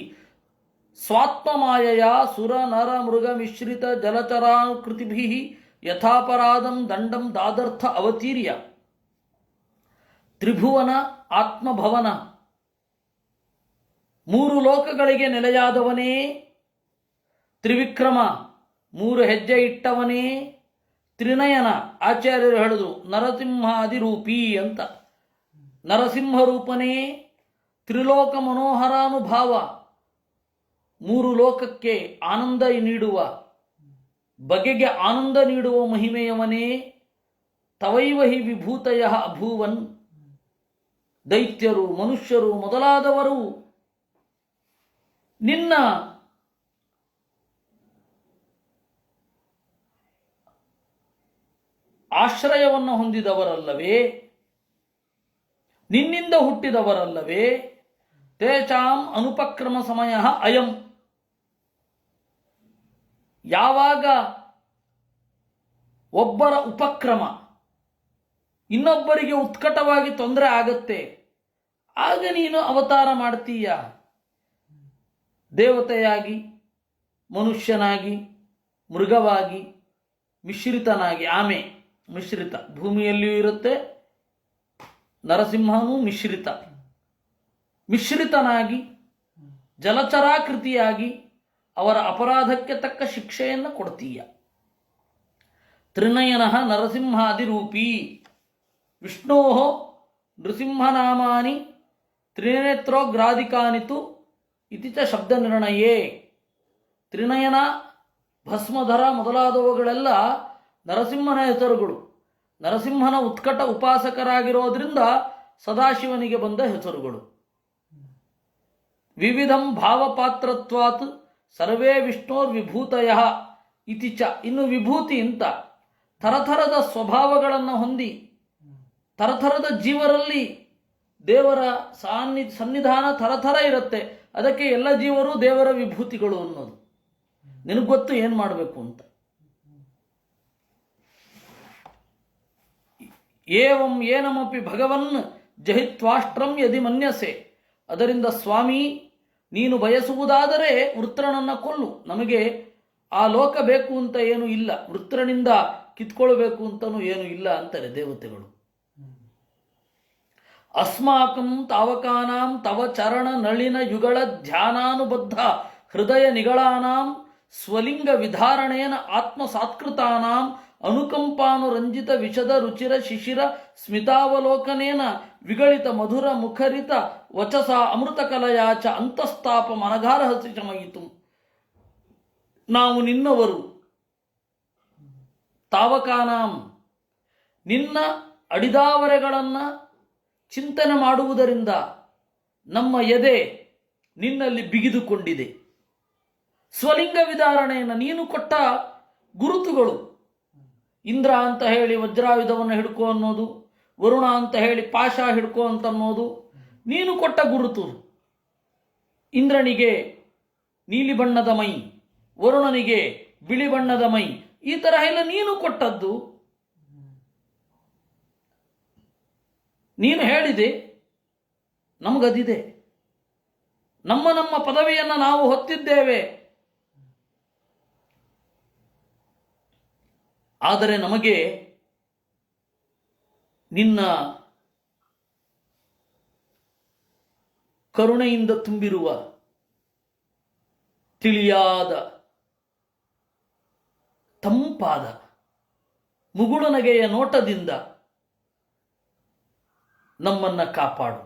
ಸ್ವಾತ್ಮಮಾಯಯ ಸುರ ನರ ಮೃಗ ಮಿಶ್ರಿತ ಜಲಚರಾಕೃತಿಭಿ ಯಥಾಪರಾಧಂ ದಂಡಂ ದಾದರ್ಥ ಅವತೀರ್ಯ. ತ್ರಿಭುವನ ಆತ್ಮಭವನ, ಮೂರು ಲೋಕಗಳಿಗೆ ನೆಲೆಯಾದವನೇ, ತ್ರಿವಿಕ್ರಮ ಮೂರು ಹೆಜ್ಜೆ ಇಟ್ಟವನೇ, ತ್ರಿನಯನ ಆಚಾರ್ಯರು ಹೇಳಿದ್ರು ನರಸಿಂಹಾದಿರೂಪಿ ಅಂತ, ನರಸಿಂಹ ರೂಪನೇ, ತ್ರಿಲೋಕ ಮನೋಹರಾನುಭಾವ ಮೂರು ಲೋಕಕ್ಕೆ ಆನಂದ ನೀಡುವ, ಬಗೆಗೆ ಆನಂದ ನೀಡುವ ಮಹಿಮೆಯವನೇ, ತವೈವ ಹಿ ವಿಭೂತಯ ಅಭೂವನ್. ದೈತ್ಯರು ಮನುಷ್ಯರು ಮೊದಲಾದವರು ನಿನ್ನ ಆಶ್ರಯವನ್ನು ಹೊಂದಿದವರಲ್ಲವೇ, ನಿನ್ನಿಂದ ಹುಟ್ಟಿದವರಲ್ಲವೇ. ತೇಚಾಂ ಅನುಪಕ್ರಮ ಸಮಯ ಅಯಂ. ಯಾವಾಗ ಒಬ್ಬರ ಉಪಕ್ರಮ ಇನ್ನೊಬ್ಬರಿಗೆ ಉತ್ಕಟವಾಗಿ ತೊಂದರೆ ಆಗತ್ತೆ, ಆಗ ನೀನು ಅವತಾರ ಮಾಡ್ತೀಯ. ದೇವತೆಯಾಗಿ, ಮನುಷ್ಯನಾಗಿ, ಮೃಗವಾಗಿ, ಮಿಶ್ರಿತನಾಗಿ. ಆಮೆ ಮಿಶ್ರಿತ, ಭೂಮಿಯಲ್ಲಿಯೂ ಇರುತ್ತೆ, ನರಸಿಂಹನೂ ಮಿಶ್ರಿತ. ಮಿಶ್ರಿತನಾಗಿ ಜಲಚರಾಕೃತಿಯಾಗಿ ಅವರ ಅಪರಾಧಕ್ಕೆ ತಕ್ಕ ಶಿಕ್ಷೆಯನ್ನು ಕೊಡ್ತೀಯ. ತ್ರಿನಯನ ನರಸಿಂಹಾದಿರೂಪಿ. ವಿಷ್ಣೋ ನೃಸಿಂಹನಾಮಾನಿ ತ್ರಿನೇತ್ರೋಗ್ರಾಧಿಕಾನಿತು ಇತಿ ಚ ಶಬ್ದ ನಿರ್ಣಯೇ. ತ್ರಿನಯನ, ಭಸ್ಮಧರ ಮೊದಲಾದವುಗಳೆಲ್ಲ ನರಸಿಂಹನ ಹೆಸರುಗಳು. ನರಸಿಂಹನ ಉತ್ಕಟ ಉಪಾಸಕರಾಗಿರೋದ್ರಿಂದ ಸದಾಶಿವನಿಗೆ ಬಂದ ಹೆಸರುಗಳು. ವಿವಿಧಂ ಭಾವಪಾತ್ರತ್ವಾತ್ ಸರ್ವೇ ವಿಷ್ಣೋರ್ವಿಭೂತಯ ಇತಿ ಚ. ಇನ್ನು ವಿಭೂತಿ ಅಂತ ಥರಥರದ ಸ್ವಭಾವಗಳನ್ನು ಹೊಂದಿ ಥರಥರದ ಜೀವರಲ್ಲಿ ದೇವರ ಸನ್ನಿಧಾನ ಥರಥರ ಇರುತ್ತೆ. ಅದಕ್ಕೆ ಎಲ್ಲ ಜೀವರು ದೇವರ ವಿಭೂತಿಗಳು ಅನ್ನೋದು. ನಿನಗೆ ಗೊತ್ತು ಏನು ಮಾಡಬೇಕು ಅಂತ. ಏವಂ ಏನಮಪಿ ಭಗವನ್ ಜಹಿತ್ವಾಷ್ಟ್ರಂ ಯದಿ ಮನ್ಯಸೆ. ಅದರಿಂದ ಸ್ವಾಮಿ, ನೀನು ಬಯಸುವುದಾದರೆ ವೃತ್ರನನ್ನು ಕೊಲ್ಲು. ನಮಗೆ ಆ ಲೋಕ ಬೇಕು ಅಂತ ಏನೂ ಇಲ್ಲ. ವೃತ್ರನಿಂದ ಕಿತ್ಕೊಳ್ಬೇಕು ಅಂತನೂ ಏನು ಇಲ್ಲ ಅಂತಾರೆ ದೇವತೆಗಳು. ಅಸ್ಮಾಕಂ ತಾವಕಾನಾಂ ತವ ಚರಣ ನಳಿನ ಯುಗಳ ಧ್ಯಾನಾನುಬದ್ಧ ಹೃದಯ ನಿಗಳಾನಾಂ ಸ್ವಲಿಂಗ ವಿಧಾರಣೇನ ಆತ್ಮ ಸಾತ್ಕೃತಾನಾಂ ಅನುಕಂಪಾನುರಂಜಿತ ವಿಷದ ರುಚಿರ ಶಿಶಿರ ಸ್ಮಿತಾವಲೋಕನೇನ ವಿಗಳಿತ ಮಧುರ ಮುಖರಿತ ವಚಸ ಅಮೃತಕಲಯಾಚ ಅಂತಸ್ತಾಪ ಮನಗಾರಹಸಿ ಶಮಯಿತು. ನಾವು ನಿನ್ನವರು, ತಾವಕಾನಾಂ ನಿನ್ನ ಅಡಿದಾವರೆಗಳನ್ನು ಚಿಂತನೆ ಮಾಡುವುದರಿಂದ ನಮ್ಮ ಎದೆ ನಿನ್ನಲ್ಲಿ ಬಿಗಿದುಕೊಂಡಿದೆ. ಸ್ವಲಿಂಗ ವಿಧಾರಣೆಯನ್ನು ನೀನು ಕೊಟ್ಟ ಗುರುತುಗಳು, ಇಂದ್ರ ಅಂತ ಹೇಳಿ ವಜ್ರಾಯುಧವನ್ನು ಹಿಡ್ಕೋ ಅನ್ನೋದು, ವರುಣ ಅಂತ ಹೇಳಿ ಪಾಶ ಹಿಡ್ಕೋ ಅಂತ ಅನ್ನೋದು ನೀನು ಕೊಟ್ಟ ಗುರುತು. ಇಂದ್ರನಿಗೆ ನೀಲಿ ಬಣ್ಣದ ಮೈ, ವರುಣನಿಗೆ ಬಿಳಿ ಬಣ್ಣದ ಮೈ, ಈ ತರಹ ಎಲ್ಲ ನೀನು ಕೊಟ್ಟದ್ದು. ನೀನು ಹೇಳಿದೆ, ನಮಗದಿದೆ. ನಮ್ಮ ನಮ್ಮ ಪದವಿಯನ್ನು ನಾವು ಹೊತ್ತಿದ್ದೇವೆ. ಆದರೆ ನಮಗೆ ನಿನ್ನ ಕರುಣೆಯಿಂದ ತುಂಬಿರುವ ತಿಳಿಯಾದ ತಂಪಾದ ಮುಗುಳುನಗೆಯ ನೋಟದಿಂದ ನಮ್ಮನ್ನು ಕಾಪಾಡು.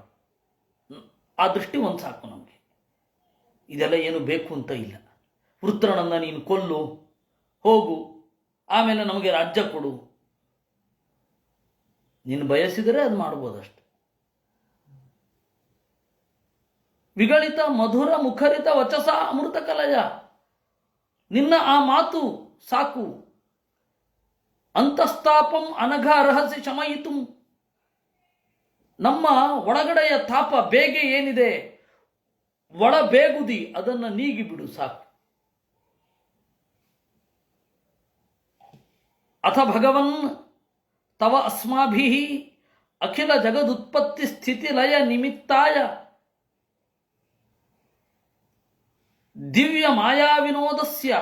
ಆ ದೃಷ್ಟಿ ಒಂದು ಸಾಕು ನಮಗೆ. ಇದೆಲ್ಲ ಏನು ಬೇಕು ಅಂತ ಇಲ್ಲ. ವೃತ್ರನನ್ನು ನೀನು ಕೊಲ್ಲು, ಹೋಗು, ಆಮೇಲೆ ನಮಗೆ ರಾಜ್ಯ ಕೊಡು. ನೀನು ಬಯಸಿದರೆ ಅದು ಮಾಡ್ಬೋದಷ್ಟೆ. ವಿಗಳಿತ ಮಧುರ ಮುಖರಿತ ವಚಸ ಅಮೃತ ಕಲಯ, ನಿನ್ನ ಆ ಮಾತು ಸಾಕು. ಅಂತಸ್ತಾಪಂ ಅನಘ ರಹಸಿ ಶಮಯಿತು, ನಮ್ಮ ಒಳಗಡೆಯ ತಾಪ ಬೇಗೆ ಏನಿದೆ, ಒಳ ಬೇಗುದಿ, ಅದನ್ನು ನೀಗಿಬಿಡು ಸಾಕು. ಅಥ ಭಗವನ್ ತವ ಅಸ್ಮಾಭಿಃ ಅಖಿಲ ಜಗದುತ್ಪತ್ತಿ ಸ್ಥಿತಿ ಲಯ ನಿಮಿತ್ತಾಯ ದಿವ್ಯ ಮಾಯಾ ವಿನೋದಸ್ಯ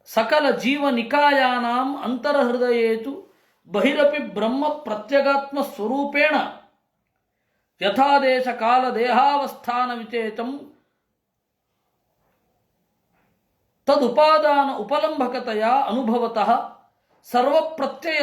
ಸಕಲ ಜೀವ ನಿಕಾಯಾನಾಂ ಅಂತರಹೃದಯೇತು ಬಹಿರಪಿ ಬ್ರಹ್ಮ ಪ್ರತ್ಯಗಾತ್ಮ ಸ್ವರೂಪೇಣ ಯಥಾದೇಶ ಕಾಲ ದೇಹಾವಸ್ಥಾನ ವಿಚೇತಂ ತದುಪಾದಾನ ಉಪಲಂಭಕತೆಯ ಅನುಭವತಃ ಸರ್ವಪ್ರತ್ಯಯ